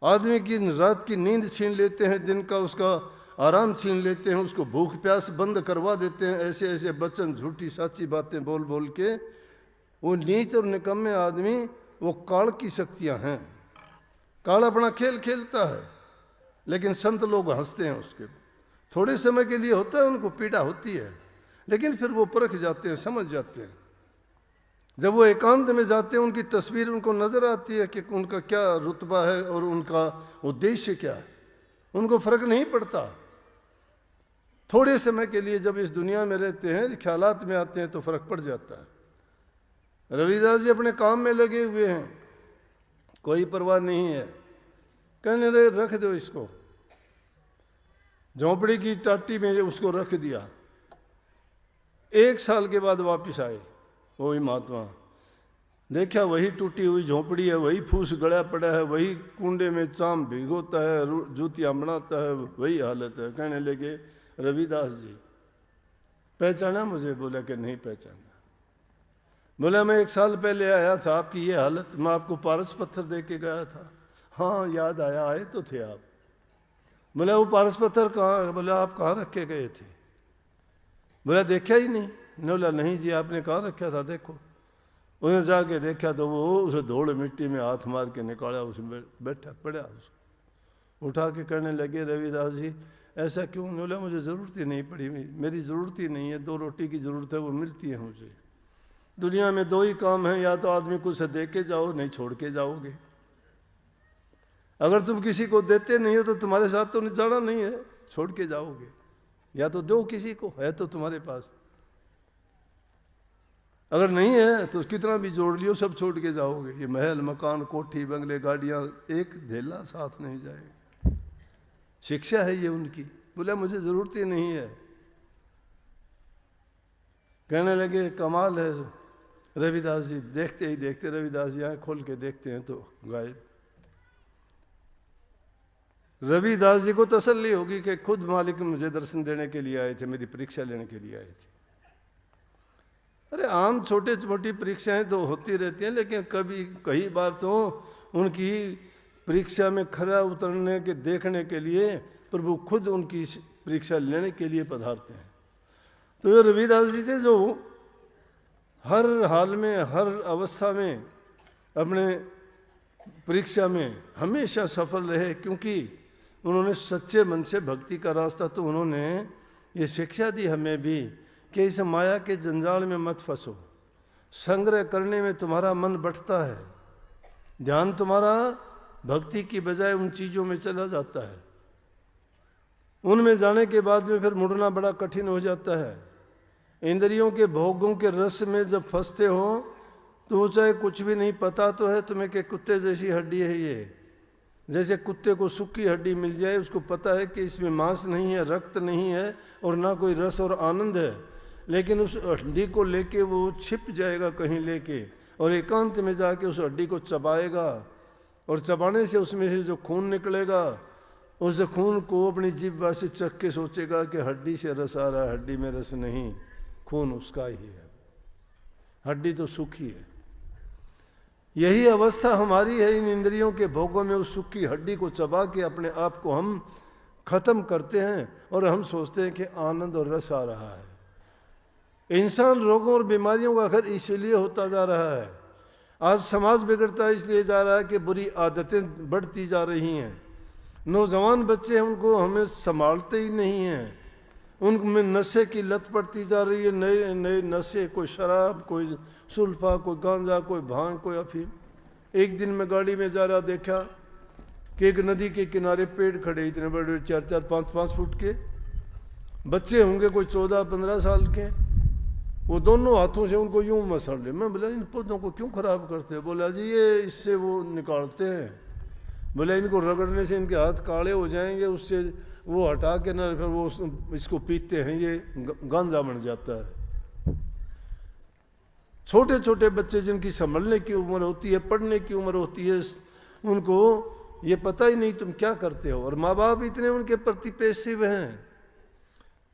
आदमी की रात की नींद छीन लेते हैं, दिन का उसका आराम छीन लेते हैं, उसको भूख प्यास बंद करवा देते हैं, ऐसे ऐसे वचन झूठी साची बातें बोल बोल के। वो नीच और निकम्मे आदमी, वो काल की शक्तियां हैं। काल अपना खेल खेलता है, लेकिन संत लोग हंसते हैं उसके। थोड़े समय के लिए होता है, उनको पीड़ा होती है, लेकिन फिर वो परख जाते हैं, समझ जाते हैं। जब वो एकांत में जाते हैं, उनकी तस्वीर उनको नजर आती है कि उनका क्या रुतबा है और उनका उद्देश्य क्या है। उनको फर्क नहीं पड़ता। थोड़े समय के लिए जब इस दुनिया में रहते हैं, ख्यालात में आते हैं, तो फर्क पड़ जाता है। रविदास जी अपने काम में लगे हुए हैं, कोई परवाह नहीं है। कहने लगे रख दो इसको, झोंपड़ी की टाटी में उसको रख दिया। 1 साल के बाद वापस आए वही महात्मा, देखा वही टूटी हुई झोंपड़ी है, वही फूस गड़ा पड़ा है, वही कुंडे में चाम भिगोता है, जूतियाँ बनाता है, वही हालत है। कहने लगे रविदास जी पहचाना मुझे? बोला कि नहीं पहचाना। बोला मैं 1 साल पहले आया था, आपकी ये हालत, मैं आपको पारस पत्थर दे के गया था। हाँ याद आया, आए तो थे आप। बोला वो पारस पत्थर कहाँ? बोला आप कहाँ रखे गए थे? बोला देखा ही नहीं। बोला नहीं जी, आपने कहाँ रखा था, देखो। उन्हें जाके देखा तो वो उसे धूल मिट्टी में हाथ मार के निकाला, उसमें बैठा पड़ा। उसको उठा के कहने लगे रविदास जी ऐसा क्यों? बोला मुझे ज़रूरत ही नहीं पड़ी, मेरी ज़रूरत ही नहीं है, 2 रोटी की ज़रूरत है, वो मिलती है मुझे। दुनिया में 2 ही काम हैं, या तो आदमी को उसे दे के जाओ, नहीं छोड़ के जाओगे। अगर तुम किसी को देते नहीं हो तो तुम्हारे साथ तो जाना नहीं है, छोड़ के जाओगे। या तो दो किसी को, है तो तुम्हारे पास, अगर नहीं है तो कितना भी जोड़ लियो, सब छोड़ के जाओगे। ये महल मकान कोठी बंगले गाड़ियां, एक धेला साथ नहीं जाएगा। शिक्षा है ये उनकी। बोला मुझे जरूरत ही नहीं है। कहने लगे कमाल है। रविदास जी देखते ही देखते, रविदास जी आँख खोल के देखते हैं तो गायब। रविदास जी को तसल्ली होगी कि खुद मालिक मुझे दर्शन देने के लिए आए थे, मेरी परीक्षा लेने के लिए आए थे। अरे आम छोटे मोटी परीक्षाएं तो होती रहती हैं, लेकिन कई बार तो उनकी परीक्षा में खरा उतरने के देखने के लिए प्रभु खुद उनकी परीक्षा लेने के लिए पधारते हैं। तो ये रविदास जी थे जो हर हाल में, हर अवस्था में अपने परीक्षा में हमेशा सफल रहे, क्योंकि उन्होंने सच्चे मन से भक्ति का रास्ता, तो उन्होंने ये शिक्षा दी हमें भी कि इस माया के जंजाल में मत फंसो। संग्रह करने में तुम्हारा मन बढ़ता है, ध्यान तुम्हारा भक्ति की बजाय उन चीज़ों में चला जाता है। उनमें जाने के बाद में फिर मुड़ना बड़ा कठिन हो जाता है। इंद्रियों के भोगों के रस में जब फंसते हो तो चाहे कुछ भी नहीं पता तो है तुम्हें कि कुत्ते जैसी हड्डी है ये। जैसे कुत्ते को सूखी हड्डी मिल जाए, उसको पता है कि इसमें मांस नहीं है, रक्त नहीं है और ना कोई रस और आनंद है, लेकिन उस हड्डी को लेके वो छिप जाएगा कहीं लेके और एकांत में जाके उस हड्डी को चबाएगा, और चबाने से उसमें से जो खून निकलेगा, उस खून को अपनी जिह्वा से चख के सोचेगा कि हड्डी से रस आ रहा है, हड्डी में रस नहीं, खून उसका ही है, हड्डी तो सूखी है। यही अवस्था हमारी है इन इंद्रियों के भोगों में। उस सूखी हड्डी को चबा के अपने आप को हम खत्म करते हैं और हम सोचते हैं कि आनंद और रस आ रहा है। इंसान रोगों और बीमारियों का घर इसलिए होता जा रहा है। आज समाज बिगड़ता इसलिए जा रहा है कि बुरी आदतें बढ़ती जा रही हैं। नौजवान बच्चे हैं, उनको हमें संभालते ही नहीं हैं, उनमें नशे की लत पड़ती जा रही है। नए नए नशे, कोई शराब, कोई सुल्फा, कोई गांजा, कोई भांग, कोई अफीम। एक दिन में गाड़ी में जा रहा देखा कि एक नदी के किनारे पेड़ खड़े, इतने बड़े 4-4, 5-5 फुट के, बच्चे होंगे कोई 14-15 साल के। वो दोनों हाथों से उनको यूं मसल रहे। मैं बोला इन पौधों को क्यों खराब करते हैं? बोला जी ये इससे वो निकालते हैं। बोला इनको रगड़ने से इनके हाथ काले हो जाएंगे, उससे वो हटा के ना फिर वो इसको पीते हैं, ये गांजा बन जाता है। छोटे छोटे बच्चे जिनकी संभलने की उम्र होती है, पढ़ने की उम्र होती है, उनको ये पता ही नहीं तुम क्या करते हो। और माँ बाप इतने उनके प्रति पैसिव हैं,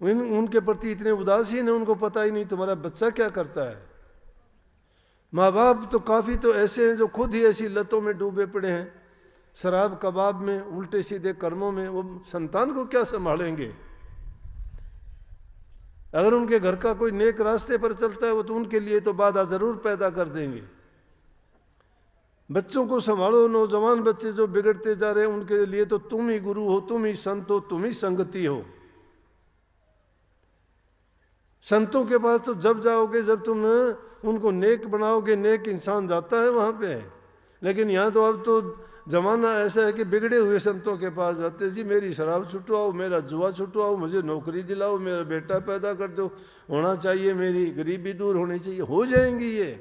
उनके प्रति इतने उदासीन हैं, उनको पता ही नहीं तुम्हारा बच्चा क्या करता है। माँ बाप तो काफ़ी तो ऐसे हैं जो खुद ही ऐसी लतों में डूबे पड़े हैं। शराब कबाब में, उल्टे सीधे कर्मों में, वो संतान को क्या संभालेंगे? अगर उनके घर का कोई नेक रास्ते पर चलता है वो तो उनके लिए तो बाधा जरूर पैदा कर देंगे। बच्चों को संभालो, नौजवान बच्चे जो बिगड़ते जा रहे हैं उनके लिए तो तुम ही गुरु हो, तुम ही संत हो, तुम ही संगति हो। संतों के पास तो जब जाओगे जब तुम उनको नेक बनाओगे, नेक इंसान जाता है वहां पे। लेकिन यहाँ तो अब तो जमाना ऐसा है कि बिगड़े हुए संतों के पास जाते, जी मेरी शराब छुटवाओ, मेरा जुआ छुटवाओ, मुझे नौकरी दिलाओ, मेरा बेटा पैदा कर दो, होना चाहिए, मेरी गरीबी दूर होनी चाहिए। हो जाएंगी ये।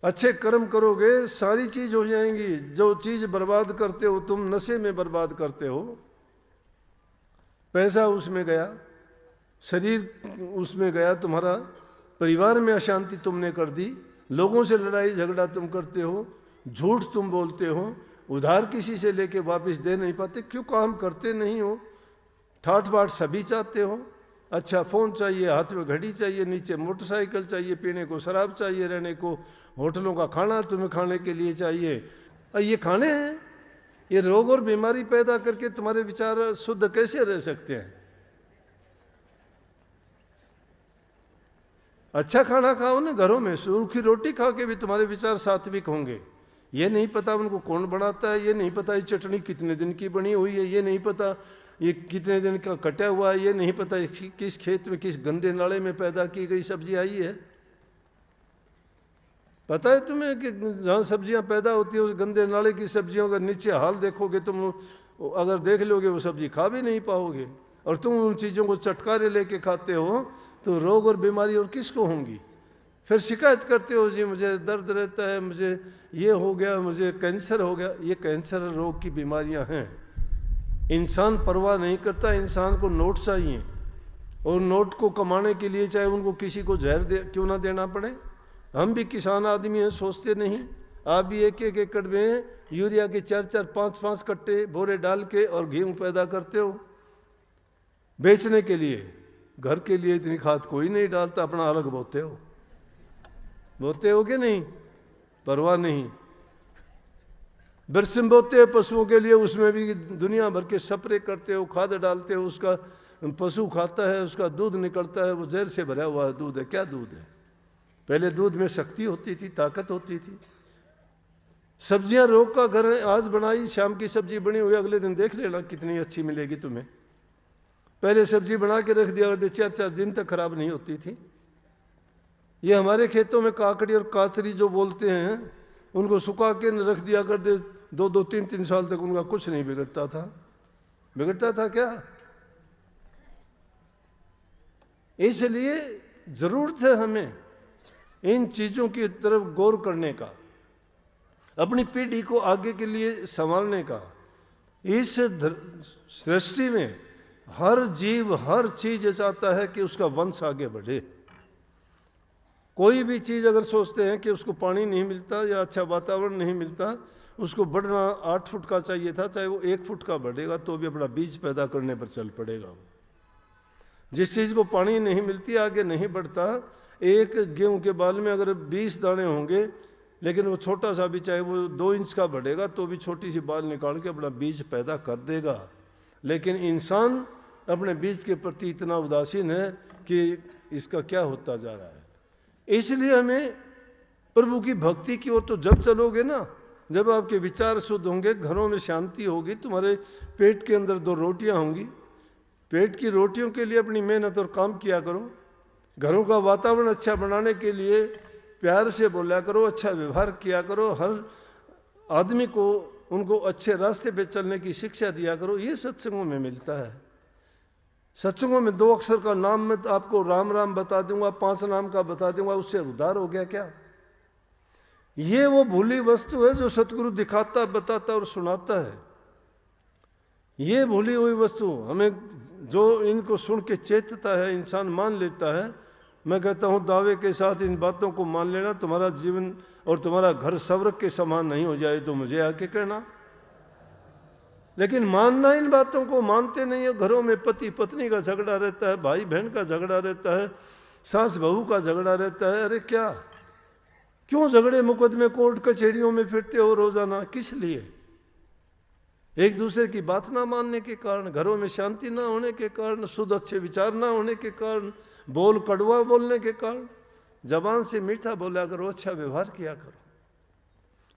अच्छे कर्म करोगे सारी चीज हो जाएंगी। जो चीज बर्बाद करते हो तुम, नशे में बर्बाद करते हो, पैसा उसमें गया, शरीर उसमें गया, तुम्हारा परिवार में अशांति तुमने कर दी, लोगों से लड़ाई झगड़ा तुम करते हो, झूठ तुम बोलते हो, उधार किसी से लेके वापस दे नहीं पाते। क्यों? काम करते नहीं हो। ठाठ बाट सभी चाहते हो, अच्छा फोन चाहिए, हाथ में घड़ी चाहिए, नीचे मोटरसाइकिल चाहिए, पीने को शराब चाहिए, रहने को होटलों का खाना तुम्हें खाने के लिए चाहिए। ये खाने हैं, ये रोग और बीमारी पैदा करके तुम्हारे विचार शुद्ध कैसे रह सकते हैं? अच्छा खाना खाओ ना घरों में, सूखी रोटी खा के भी तुम्हारे विचार सात्विक होंगे। ये नहीं पता उनको कौन बनाता है, ये नहीं पता ये चटनी कितने दिन की बनी हुई है, ये नहीं पता ये कितने दिन का कटा हुआ है, ये नहीं पता किस खेत में किस गंदे नाले में पैदा की गई सब्जी आई है। पता है तुम्हें कि जहाँ सब्जियां पैदा होती है उस गंदे नाले की सब्जियों का नीचे हाल देखोगे तुम, अगर देख लोगे वो सब्जी खा भी नहीं पाओगे। और तुम उन चीज़ों को चटकारे लेके खाते हो तो रोग और बीमारी और किसको होंगी? फिर शिकायत करते हो, जी मुझे दर्द रहता है, मुझे ये हो गया, मुझे कैंसर हो गया। ये कैंसर रोग की बीमारियां हैं। इंसान परवाह नहीं करता, इंसान को नोट चाहिए, और नोट को कमाने के लिए चाहे उनको किसी को जहर क्यों ना देना पड़े। हम भी किसान आदमी हैं, सोचते नहीं। आप भी एक एक एकड़ में यूरिया के 4-4, 5-5 कट्टे बोरे डाल के और गेहूं पैदा करते हो बेचने के लिए। घर के लिए इतनी खाद कोई नहीं डालता, अपना अलग बोते हो कि नहीं? परवाह नहीं। बरसिम बोते हो पशुओं के लिए, उसमें भी दुनिया भर के स्प्रे करते हो, खाद डालते हो, उसका पशु खाता है, उसका दूध निकलता है, वो जहर से भरा हुआ दूध है। क्या दूध है? पहले दूध में शक्ति होती थी, ताकत होती थी। सब्जियां रोग का घर है, आज बनाई, शाम की सब्जी बनी हुई अगले दिन देख लेना कितनी अच्छी मिलेगी तुम्हें। पहले सब्जी बना के रख दिया करते, 4-4 दिन तक खराब नहीं होती थी। ये हमारे खेतों में काकड़ी और काचरी जो बोलते हैं, उनको सुखा के रख दिया कर दे, 2-2, 3-3 साल तक उनका कुछ नहीं बिगड़ता था। बिगड़ता था क्या? इसलिए जरूरत है हमें इन चीजों की तरफ गौर करने का, अपनी पीढ़ी को आगे के लिए संभालने का। इस सृष्टि में हर जीव, हर चीज चाहता है कि उसका वंश आगे बढ़े। कोई भी चीज अगर सोचते हैं कि उसको पानी नहीं मिलता या अच्छा वातावरण नहीं मिलता, उसको बढ़ना 8 फुट का चाहिए था, चाहे वो 1 फुट का बढ़ेगा तो भी अपना बीज पैदा करने पर चल पड़ेगा। वो जिस चीज को पानी नहीं मिलती आगे नहीं बढ़ता। एक गेहूं के बाल में अगर 20 दाने होंगे, लेकिन वो छोटा सा भी, चाहे वो 2 इंच का बढ़ेगा तो भी छोटी सी बाल निकाल के अपना बीज पैदा कर देगा। लेकिन इंसान अपने बीज के प्रति इतना उदासीन है कि इसका क्या होता जा रहा है। इसलिए हमें प्रभु की भक्ति की ओर तो जब चलोगे ना, जब आपके विचार शुद्ध होंगे, घरों में शांति होगी, तुम्हारे पेट के अंदर 2 रोटियां होंगी, पेट की रोटियों के लिए अपनी मेहनत और काम किया करो। घरों का वातावरण अच्छा बनाने के लिए प्यार से बोला करो, अच्छा व्यवहार किया करो, हर आदमी को उनको अच्छे रास्ते पे चलने की शिक्षा दिया करो। ये सत्संगों में मिलता है। सत्संगों में 2 अक्षर का नाम मैं आपको राम राम बता दूंगा, 5 नाम का बता दूंगा, उससे उद्धार हो गया क्या? ये वो भूली वस्तु है जो सतगुरु दिखाता, बताता और सुनाता है। ये भूली हुई वस्तु हमें, जो इनको सुन के चेतता है, इंसान मान लेता है। मैं कहता हूँ दावे के साथ इन बातों को मान लेना, तुम्हारा जीवन और तुम्हारा घर स्वर्ग के समान नहीं हो जाए तो मुझे आके कहना। लेकिन मानना इन बातों को मानते नहीं है। घरों में पति पत्नी का झगड़ा रहता है, भाई बहन का झगड़ा रहता है, सास बहू का झगड़ा रहता है। अरे क्या क्यों झगड़े मुकदमे कोर्ट कचहरियों में फिरते हो रोजाना, किस लिए? एक दूसरे की बात ना मानने के कारण, घरों में शांति ना होने के कारण, शुद्ध अच्छे विचार ना होने के कारण, बोल कड़वा बोलने के कारण। जबान से मीठा बोला करो, अच्छा व्यवहार किया करो।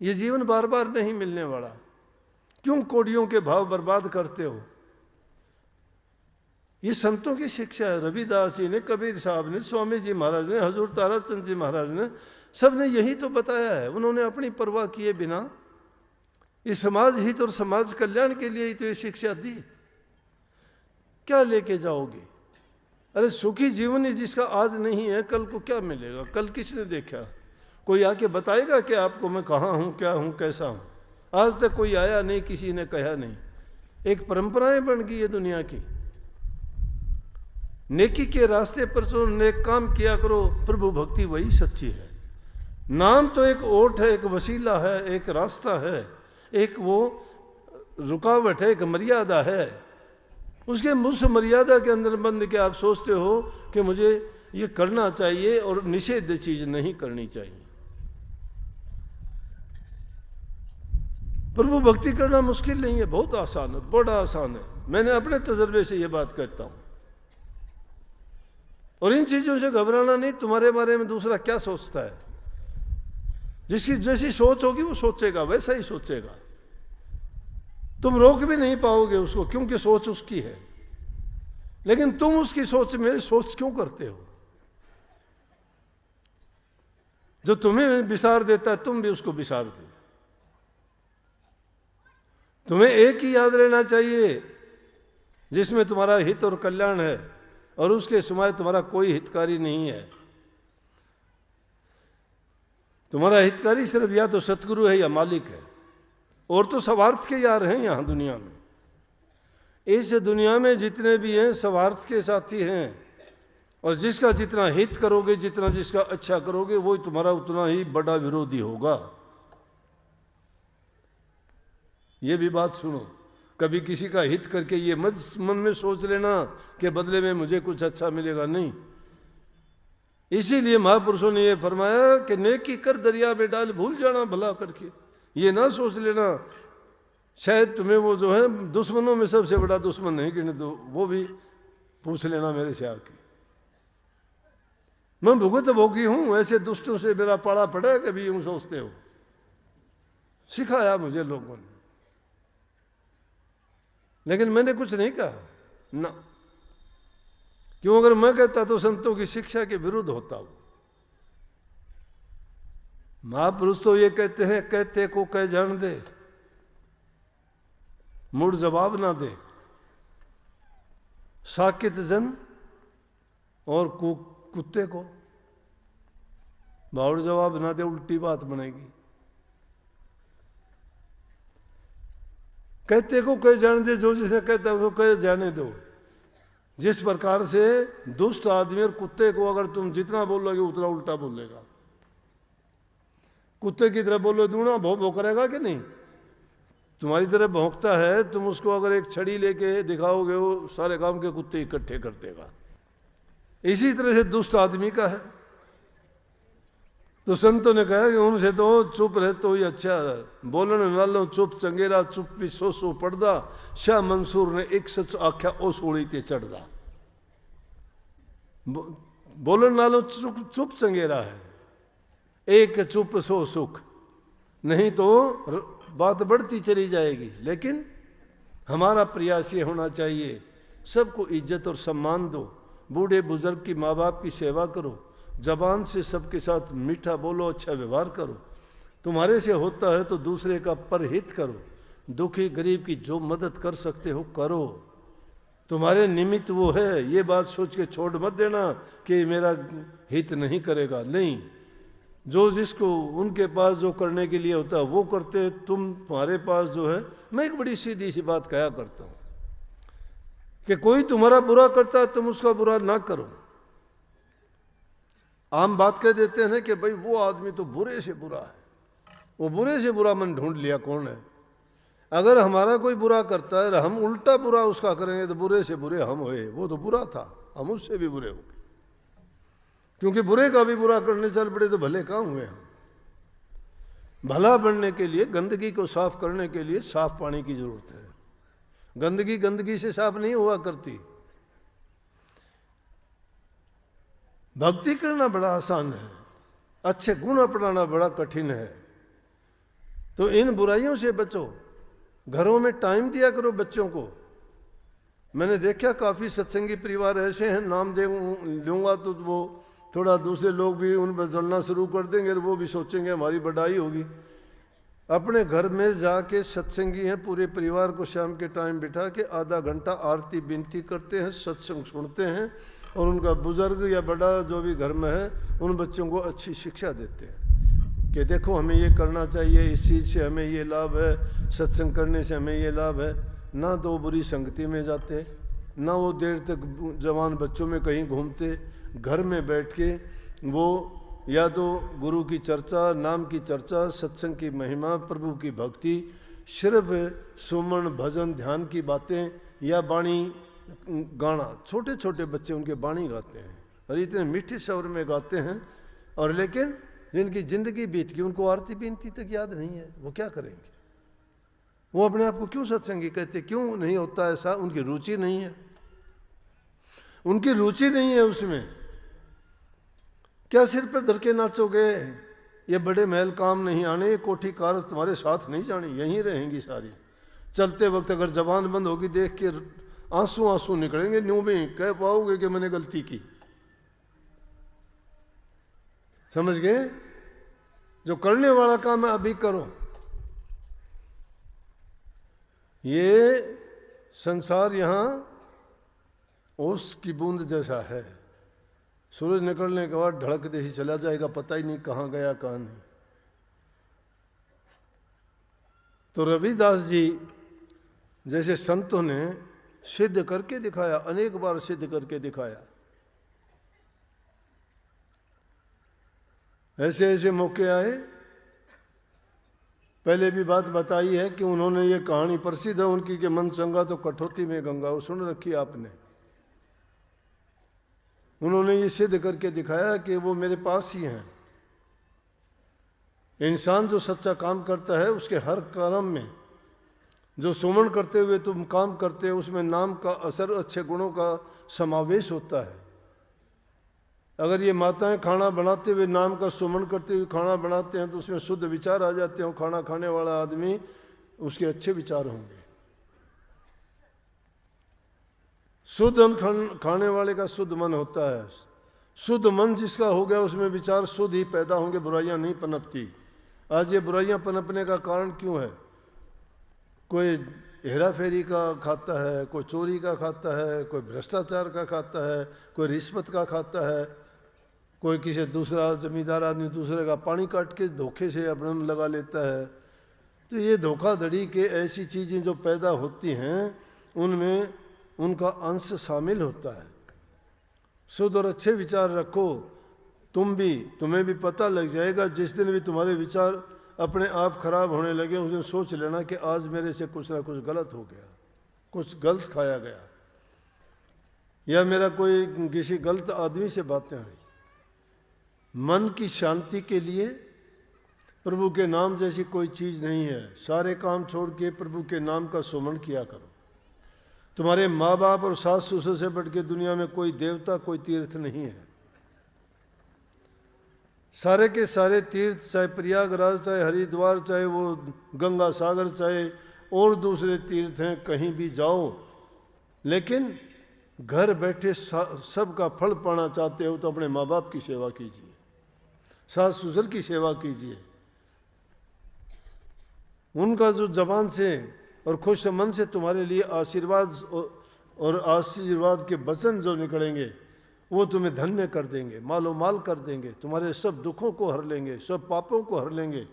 ये जीवन बार बार नहीं मिलने वाला। क्यों कौड़ियों के भाव बर्बाद करते हो? ये संतों की शिक्षा है। रविदास जी ने, कबीर साहब ने, स्वामी जी महाराज ने, हजूर ताराचंद जी महाराज ने, सबने यही तो बताया है। उन्होंने अपनी परवाह किए बिना इस समाज हित और समाज कल्याण के लिए ही तो ये शिक्षा दी। क्या लेके जाओगे? अरे सुखी जीवन ही जिसका आज नहीं है, कल को क्या मिलेगा? कल किसने देखा? कोई आके बताएगा कि आपको मैं कहाँ हूँ, क्या हूँ, कैसा हूँ? आज तक कोई आया नहीं, किसी ने कहा नहीं। एक परंपराएं बन गई है दुनिया की। नेकी के रास्ते पर चलो, नेक काम किया करो, प्रभु भक्ति वही सच्ची है। नाम तो एक ओट है, एक वसीला है, एक रास्ता है, एक वो रुकावट है, एक मर्यादा है। उसके उस मर्यादा के अंदर बंद के आप सोचते हो कि मुझे ये करना चाहिए और निषेध चीज नहीं करनी चाहिए। प्रभु भक्ति करना मुश्किल नहीं है, बहुत आसान है, बड़ा आसान है। मैंने अपने तजर्बे से ये बात कहता हूं। और इन चीजों से घबराना नहीं। तुम्हारे बारे में दूसरा क्या सोचता है, जिसकी जैसी सोच होगी वो सोचेगा, वैसा ही सोचेगा। तुम रोक भी नहीं पाओगे उसको, क्योंकि सोच उसकी है। लेकिन तुम उसकी सोच में सोच क्यों करते हो? जो तुम्हें विसार देता है, तुम भी उसको विसार दो। तुम्हें एक ही याद रहना चाहिए जिसमें तुम्हारा हित और कल्याण है, और उसके सिवाय तुम्हारा कोई हितकारी नहीं है। तुम्हारा हितकारी सिर्फ या तो सतगुरु है या मालिक है, और तो स्वार्थ के यार हैं यहां दुनिया में। इस दुनिया में जितने भी हैं स्वार्थ के साथी हैं, और जिसका जितना हित करोगे, जितना जिसका अच्छा करोगे, वो तुम्हारा उतना ही बड़ा विरोधी होगा। ये भी बात सुनो, कभी किसी का हित करके ये मत मन में सोच लेना कि बदले में मुझे कुछ अच्छा मिलेगा, नहीं। इसीलिए महापुरुषों ने ये फरमाया कि नेकी कर दरिया में डाल, भूल जाना भला करके। ये ना सोच लेना शायद तुम्हें वो जो है दुश्मनों में सबसे बड़ा दुश्मन नहीं गिने, तो वो भी पूछ लेना मेरे से आके। मैं भुगत भोगी हूं, ऐसे दुष्टों से मेरा पाड़ा पड़ा है, कभी यूं सोचते हो? सिखाया मुझे लोगों ने, लेकिन मैंने कुछ नहीं कहा ना। क्यों? अगर मैं कहता तो संतों की शिक्षा के विरुद्ध होता वो। महापुरुष तो ये कहते हैं, कहते को कह जान दे, मुड़ जवाब ना दे। साकित जन और कुत्ते को बाउड़ जवाब ना दे, उल्टी बात बनेगी। कहते को कह जाने दे, जो जिसने कहता है उसको कह जाने दो। जिस प्रकार से दुष्ट आदमी और कुत्ते को अगर तुम जितना बोलोगे उतना उल्टा बोलेगा। कुत्ते की तरह बोलो दूना भौ भौ करेगा कि नहीं? तुम्हारी तरह भौंकता है, तुम उसको अगर एक छड़ी लेके दिखाओगे वो सारे गांव के कुत्ते इकट्ठे कर देगा। इसी तरह से दुष्ट आदमी का है। तो संतों ने कहा कि उनसे तो चुप रहे तो ही अच्छा है। बोलन नालो चुप चंगेरा, चुप भी सो पड़दा। शाह मंसूर ने एक सच आख्या ओ सोड़ी ते चढ़दा। बोलन नालो चुप चंगेरा है, एक चुप सो सुख। नहीं तो बात बढ़ती चली जाएगी। लेकिन हमारा प्रयास ये होना चाहिए, सबको इज्जत और सम्मान दो। बूढ़े बुजुर्ग की, माँ बाप की सेवा करो, जबान से सबके साथ मीठा बोलो, अच्छा व्यवहार करो। तुम्हारे से होता है तो दूसरे का परहित करो। दुखी गरीब की जो मदद कर सकते हो करो। तुम्हारे निमित्त वो है, ये बात सोच के छोड़ मत देना कि मेरा हित नहीं करेगा। नहीं, जो जिसको उनके पास जो करने के लिए होता है वो करते। तुम्हारे पास जो है, मैं एक बड़ी सीधी सी बात कहा करता हूँ कि कोई तुम्हारा बुरा करता है तुम उसका बुरा ना करो। आम बात कह देते हैं कि भाई वो आदमी तो बुरे से बुरा है, वो बुरे से बुरा मन ढूंढ लिया कौन है। अगर हमारा कोई बुरा करता है, हम उल्टा बुरा उसका करेंगे तो बुरे से बुरे हम हुए। वो तो बुरा था, हम उससे भी बुरे हो गए। क्योंकि बुरे का भी बुरा करने चल पड़े तो भले काम हुए हम। भला बनने के लिए, गंदगी को साफ करने के लिए साफ पानी की जरूरत है। गंदगी गंदगी से साफ नहीं हुआ करती। भक्ति करना बड़ा आसान है, अच्छे गुण अपनाना बड़ा कठिन है। तो इन बुराइयों से बचो, घरों में टाइम दिया करो बच्चों को। मैंने देखा काफ़ी सत्संगी परिवार ऐसे हैं, नाम दे लूँगा तो वो थोड़ा दूसरे लोग भी उन पर जलना शुरू कर देंगे और वो भी सोचेंगे हमारी बढ़ाई होगी। अपने घर में जाके सत्संगी हैं, पूरे परिवार को शाम के टाइम बिठा के आधा घंटा आरती विनती करते हैं, सत्संग सुनते हैं और उनका बुजुर्ग या बड़ा जो भी घर में है उन बच्चों को अच्छी शिक्षा देते हैं कि देखो हमें ये करना चाहिए, इस चीज़ से हमें ये लाभ है, सत्संग करने से हमें ये लाभ है। ना तो बुरी संगति में जाते, ना वो देर तक जवान बच्चों में कहीं घूमते, घर में बैठ के वो या तो गुरु की चर्चा, नाम की चर्चा, सत्संग की महिमा, प्रभु की भक्ति, सिर्फ सुमन भजन ध्यान की बातें या बाणी गाना। छोटे छोटे बच्चे उनके बाणी गाते हैं और इतने मीठे स्वर में गाते हैं, और लेकिन जिनकी ज़िंदगी बीत गई उनको आरती बीनती तक याद नहीं है, वो क्या करेंगे? वो अपने आप को क्यों सत्संगी कहते? क्यों नहीं होता ऐसा? उनकी रुचि नहीं है, उनकी रुचि नहीं है उसमें। क्या सिर पर धर के नाचोगे? ये बड़े महल काम नहीं आने, ये कोठी कार तुम्हारे साथ नहीं जानी, यहीं रहेंगी सारी। चलते वक्त अगर जबान बंद होगी देख के आंसू आंसू निकलेंगे, न्यू भी कह पाओगे कि मैंने गलती की। समझ गए? जो करने वाला काम है अभी करो। ये संसार यहाँ ओस की बूंद जैसा है, सूरज निकलने के बाद ढड़क दे ही चला जाएगा, पता ही नहीं कहाँ गया कहाँ नहीं। तो रविदास जी जैसे संतों ने सिद्ध करके दिखाया, अनेक बार सिद्ध करके दिखाया। ऐसे ऐसे मौके आए। पहले भी बात बताई है कि उन्होंने ये कहानी प्रसिद्ध है उनकी कि मन चंगा तो कठौती में गंगा, वो सुन रखी आपने। उन्होंने ये सिद्ध करके दिखाया कि वो मेरे पास ही हैं। इंसान जो सच्चा काम करता है उसके हर कर्म में जो सुमन करते हुए तुम काम करते हो उसमें नाम का असर, अच्छे गुणों का समावेश होता है। अगर ये माताएं खाना बनाते हुए नाम का सुमन करते हुए खाना बनाते हैं तो उसमें शुद्ध विचार आ जाते हैं। खाना खाने वाला आदमी उसके अच्छे विचार होंगे। शुद्ध अन्न खाने वाले का शुद्ध मन होता है। शुद्ध मन जिसका हो गया उसमें विचार शुद्ध ही पैदा होंगे, बुराइयां नहीं पनपती। आज ये बुराइयां पनपने का कारण क्यों है? कोई हेरा फेरी का खाता है, कोई चोरी का खाता है, कोई भ्रष्टाचार का खाता है, कोई रिश्वत का खाता है, कोई किसी दूसरा जमींदार आदमी दूसरे का पानी काट के धोखे से अपने में लगा लेता है। तो ये धोखाधड़ी के ऐसी चीज़ें जो पैदा होती हैं उनमें उनका अंश शामिल होता है। शुद्ध और अच्छे विचार रखो, तुम्हें भी पता लग जाएगा। जिस दिन भी तुम्हारे विचार अपने आप खराब होने लगे उस दिन सोच लेना कि आज मेरे से कुछ ना कुछ गलत हो गया, कुछ गलत खाया गया, या मेरा कोई किसी गलत आदमी से बातें हुई। मन की शांति के लिए प्रभु के नाम जैसी कोई चीज़ नहीं है। सारे काम छोड़ के प्रभु के नाम का सुमन किया करो। तुम्हारे माँ बाप और सास ससुर से बढ़ के दुनिया में कोई देवता, कोई तीर्थ नहीं है। सारे के सारे तीर्थ, चाहे प्रयागराज, चाहे हरिद्वार, चाहे वो गंगा सागर, चाहे और दूसरे तीर्थ हैं, कहीं भी जाओ, लेकिन घर बैठे सबका फल पाना चाहते हो तो अपने माँ बाप की सेवा कीजिए, सास ससुर की सेवा कीजिए। उनका जो जबान से और खुश मन से तुम्हारे लिए आशीर्वाद और आशीर्वाद के वचन जो निकलेंगे वो तुम्हें धन्य कर देंगे, मालो माल कर देंगे, तुम्हारे सब दुखों को हर लेंगे, सब पापों को हर लेंगे।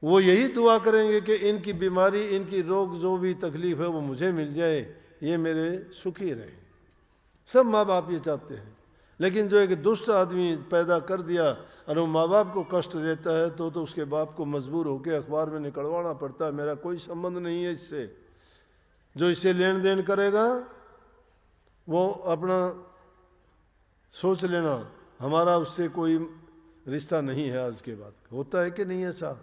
वो यही दुआ करेंगे कि इनकी बीमारी, इनकी रोग, जो भी तकलीफ है वो मुझे मिल जाए, ये मेरे सुखी रहे। सब माँ बाप ये चाहते हैं। लेकिन जो एक दुष्ट आदमी पैदा कर दिया और वो माँ बाप को कष्ट देता है तो उसके बाप को मजबूर होकर अखबार में निकलवाना पड़ता है, मेरा कोई संबंध नहीं है इससे। जो इससे लेन देन करेगा वो अपना सोच लेना, हमारा उससे कोई रिश्ता नहीं है आज के बाद। होता है कि नहीं ऐसा?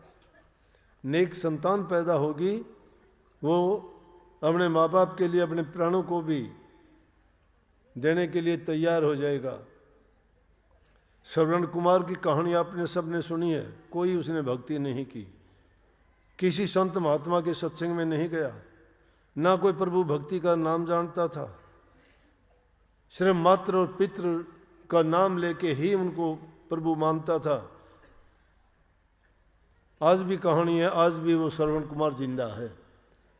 नेक संतान पैदा होगी, वो अपने माँ बाप के लिए अपने प्राणों को भी देने के लिए तैयार हो जाएगा। श्रवण कुमार की कहानी आपने सबने सुनी है। कोई उसने भक्ति नहीं की, किसी संत महात्मा के सत्संग में नहीं गया, ना कोई प्रभु भक्ति का नाम जानता था। सिर्फ मात्र और पितृ का नाम लेके ही उनको प्रभु मानता था। आज भी कहानी है, आज भी वो श्रवण कुमार जिंदा है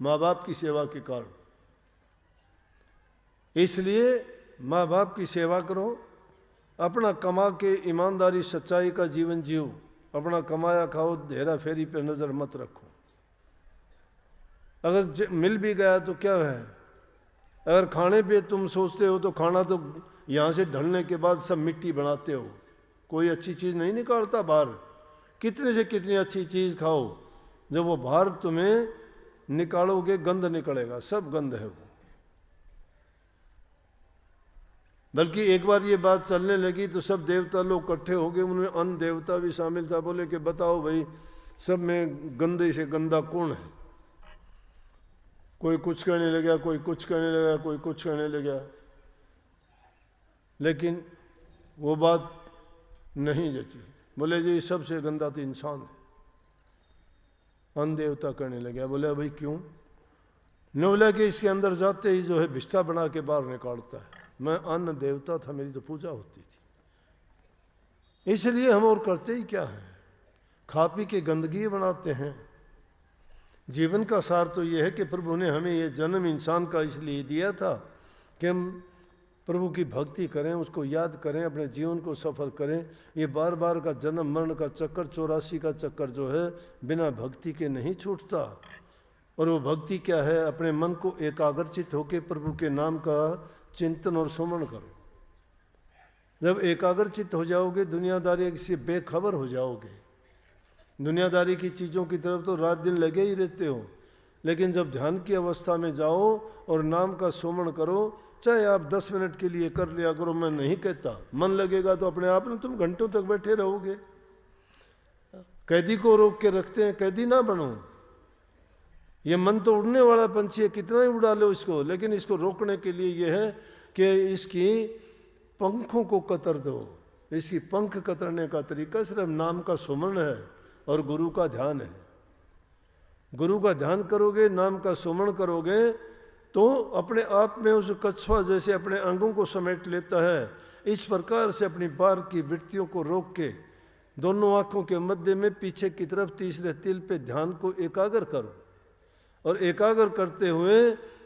माँ बाप की सेवा के कारण। इसलिए माँ बाप की सेवा करो, अपना कमा के ईमानदारी सच्चाई का जीवन जियो, अपना कमाया खाओ, हेरा फेरी पे नजर मत रखो। अगर मिल भी गया तो क्या है? अगर खाने पे तुम सोचते हो तो खाना तो यहाँ से ढलने के बाद सब मिट्टी बनाते हो, कोई अच्छी चीज़ नहीं निकालता बाहर। कितने से कितनी अच्छी चीज़ खाओ, जब वो बाहर तुम्हें निकालोगे गंध निकलेगा, सब गंध है वो। बल्कि एक बार ये बात चलने लगी तो सब देवता लोग इकट्ठे हो गए, उनमें अन्न देवता भी शामिल था। बोले कि बताओ भाई, सब में गंदे से गंदा कौन है? कोई कुछ कहने लगा, कोई कुछ कहने लगा, कोई कुछ कहने लगा, लेकिन वो बात नहीं जची। बोले जी सबसे गंदा तो इंसान है। अन्न देवता करने लगा। बोले भाई क्यों? न बोला कि इसके अंदर जाते ही जो है बिस्ता बना के बाहर निकालता है। मैं अन्न देवता था, मेरी तो पूजा होती थी। इसलिए हम और करते ही क्या है? खा पी के गंदगी बनाते हैं। जीवन का सार तो यह है कि प्रभु ने हमें ये जन्म इंसान का इसलिए दिया था कि हम प्रभु की भक्ति करें, उसको याद करें, अपने जीवन को सफल करें। ये बार बार का जन्म मरण का चक्कर, 84 का चक्कर जो है बिना भक्ति के नहीं छूटता। और वो भक्ति क्या है? अपने मन को एकाग्रचित होकर प्रभु के नाम का चिंतन और सुमन करो। जब एकाग्रचित हो जाओगे, दुनियादारी से बेखबर हो जाओगे। दुनियादारी की चीज़ों की तरफ तो रात दिन लगे ही रहते हो, लेकिन जब ध्यान की अवस्था में जाओ और नाम का सुमन करो, चाहे आप 10 मिनट के लिए कर लिया करो, मैं नहीं कहता। मन लगेगा तो अपने आप में तुम घंटों तक बैठे रहोगे। कैदी को रोक के रखते हैं, कैदी ना बनो। ये मन तो उड़ने वाला पंछी है, कितना ही उड़ा लो इसको, लेकिन इसको रोकने के लिए ये है कि इसकी पंखों को कतर दो। इसकी पंख कतरने का तरीका सिर्फ नाम का सुमन है और गुरु का ध्यान है। गुरु का ध्यान करोगे, नाम का सुमन करोगे, तो अपने आप में उस कछुआ जैसे अपने अंगों को समेट लेता है। इस प्रकार से अपनी बार की वृत्तियों को रोक के दोनों आंखों के मध्य में पीछे की तरफ तीसरे तिल पे ध्यान को एकाग्र करो, और एकाग्र करते हुए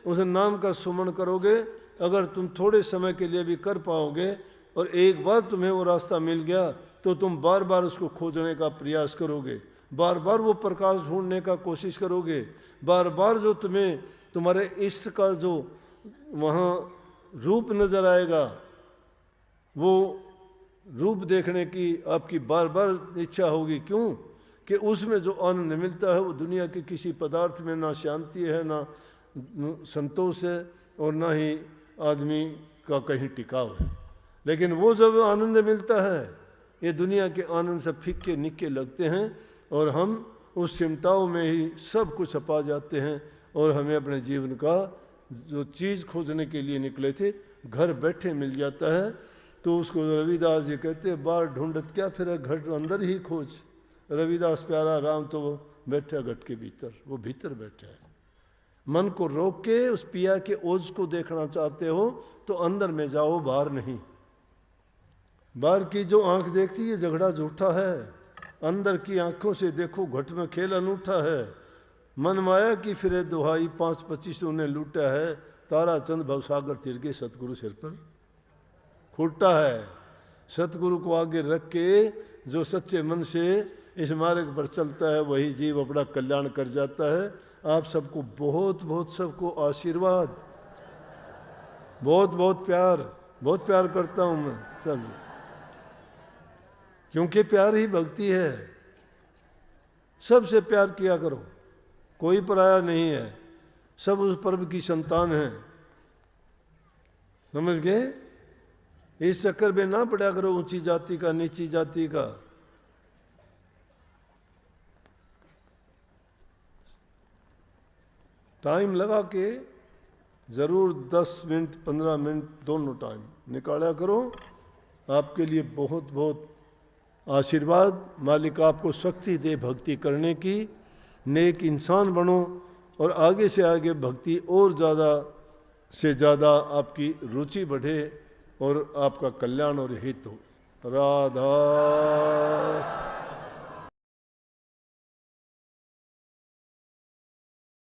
उस नाम का सुमन करोगे। अगर तुम थोड़े समय के लिए भी कर पाओगे और एक बार तुम्हें वो रास्ता मिल गया, तो तुम बार बार उसको खोजने का प्रयास करोगे, बार बार वो प्रकाश ढूंढने का कोशिश करोगे, बार बार जो तुम्हें तुम्हारे इष्ट का जो वहाँ रूप नज़र आएगा, वो रूप देखने की आपकी बार बार इच्छा होगी। क्यों? कि उसमें जो आनंद मिलता है वो दुनिया के किसी पदार्थ में ना शांति है, ना संतोष है, और ना ही आदमी का कहीं टिकाव है। लेकिन वो जब आनंद मिलता है, ये दुनिया के आनंद से फीके निक्के लगते हैं, और हम उस सिमटाओं में ही सब कुछ पा जाते हैं, और हमें अपने जीवन का जो चीज़ खोजने के लिए निकले थे घर बैठे मिल जाता है। तो उसको रविदास जी कहते हैं, बाहर ढूंढत क्या फिर, घर अंदर ही खोज। रविदास प्यारा राम तो वो बैठा घट के भीतर, वो भीतर बैठा है। मन को रोक के उस पिया के ओज को देखना चाहते हो तो अंदर में जाओ, बाहर नहीं। बाहर की जो आंख देखती है झगड़ा झूठा है, अंदर की आंखों से देखो घट में खेल अनूठा है। मन माया की फिरे दुहाई, 5-25 ने लूटा है, तारा चंद भवसागर तिर के सतगुरु सिर पर फूटा है। सतगुरु को आगे रख के जो सच्चे मन से इस मार्ग पर चलता है, वही जीव अपना कल्याण कर जाता है। आप सबको बहुत बहुत सबको आशीर्वाद, बहुत बहुत प्यार करता हूँ मैं सब, क्योंकि प्यार ही भक्ति है। सबसे प्यार किया करो, कोई पराया नहीं है, सब उस पर्व की संतान है। समझ गए? इस चक्कर में ना पड़ा करो ऊंची जाति का नीची जाति का, टाइम लगा के ज़रूर 10 मिनट 15 मिनट दोनों टाइम निकाला करो। आपके लिए बहुत बहुत आशीर्वाद। मालिक आपको शक्ति दे भक्ति करने की, नेक इंसान बनो और आगे से आगे भक्ति और ज़्यादा से ज़्यादा आपकी रुचि बढ़े और आपका कल्याण और हित हो। राधा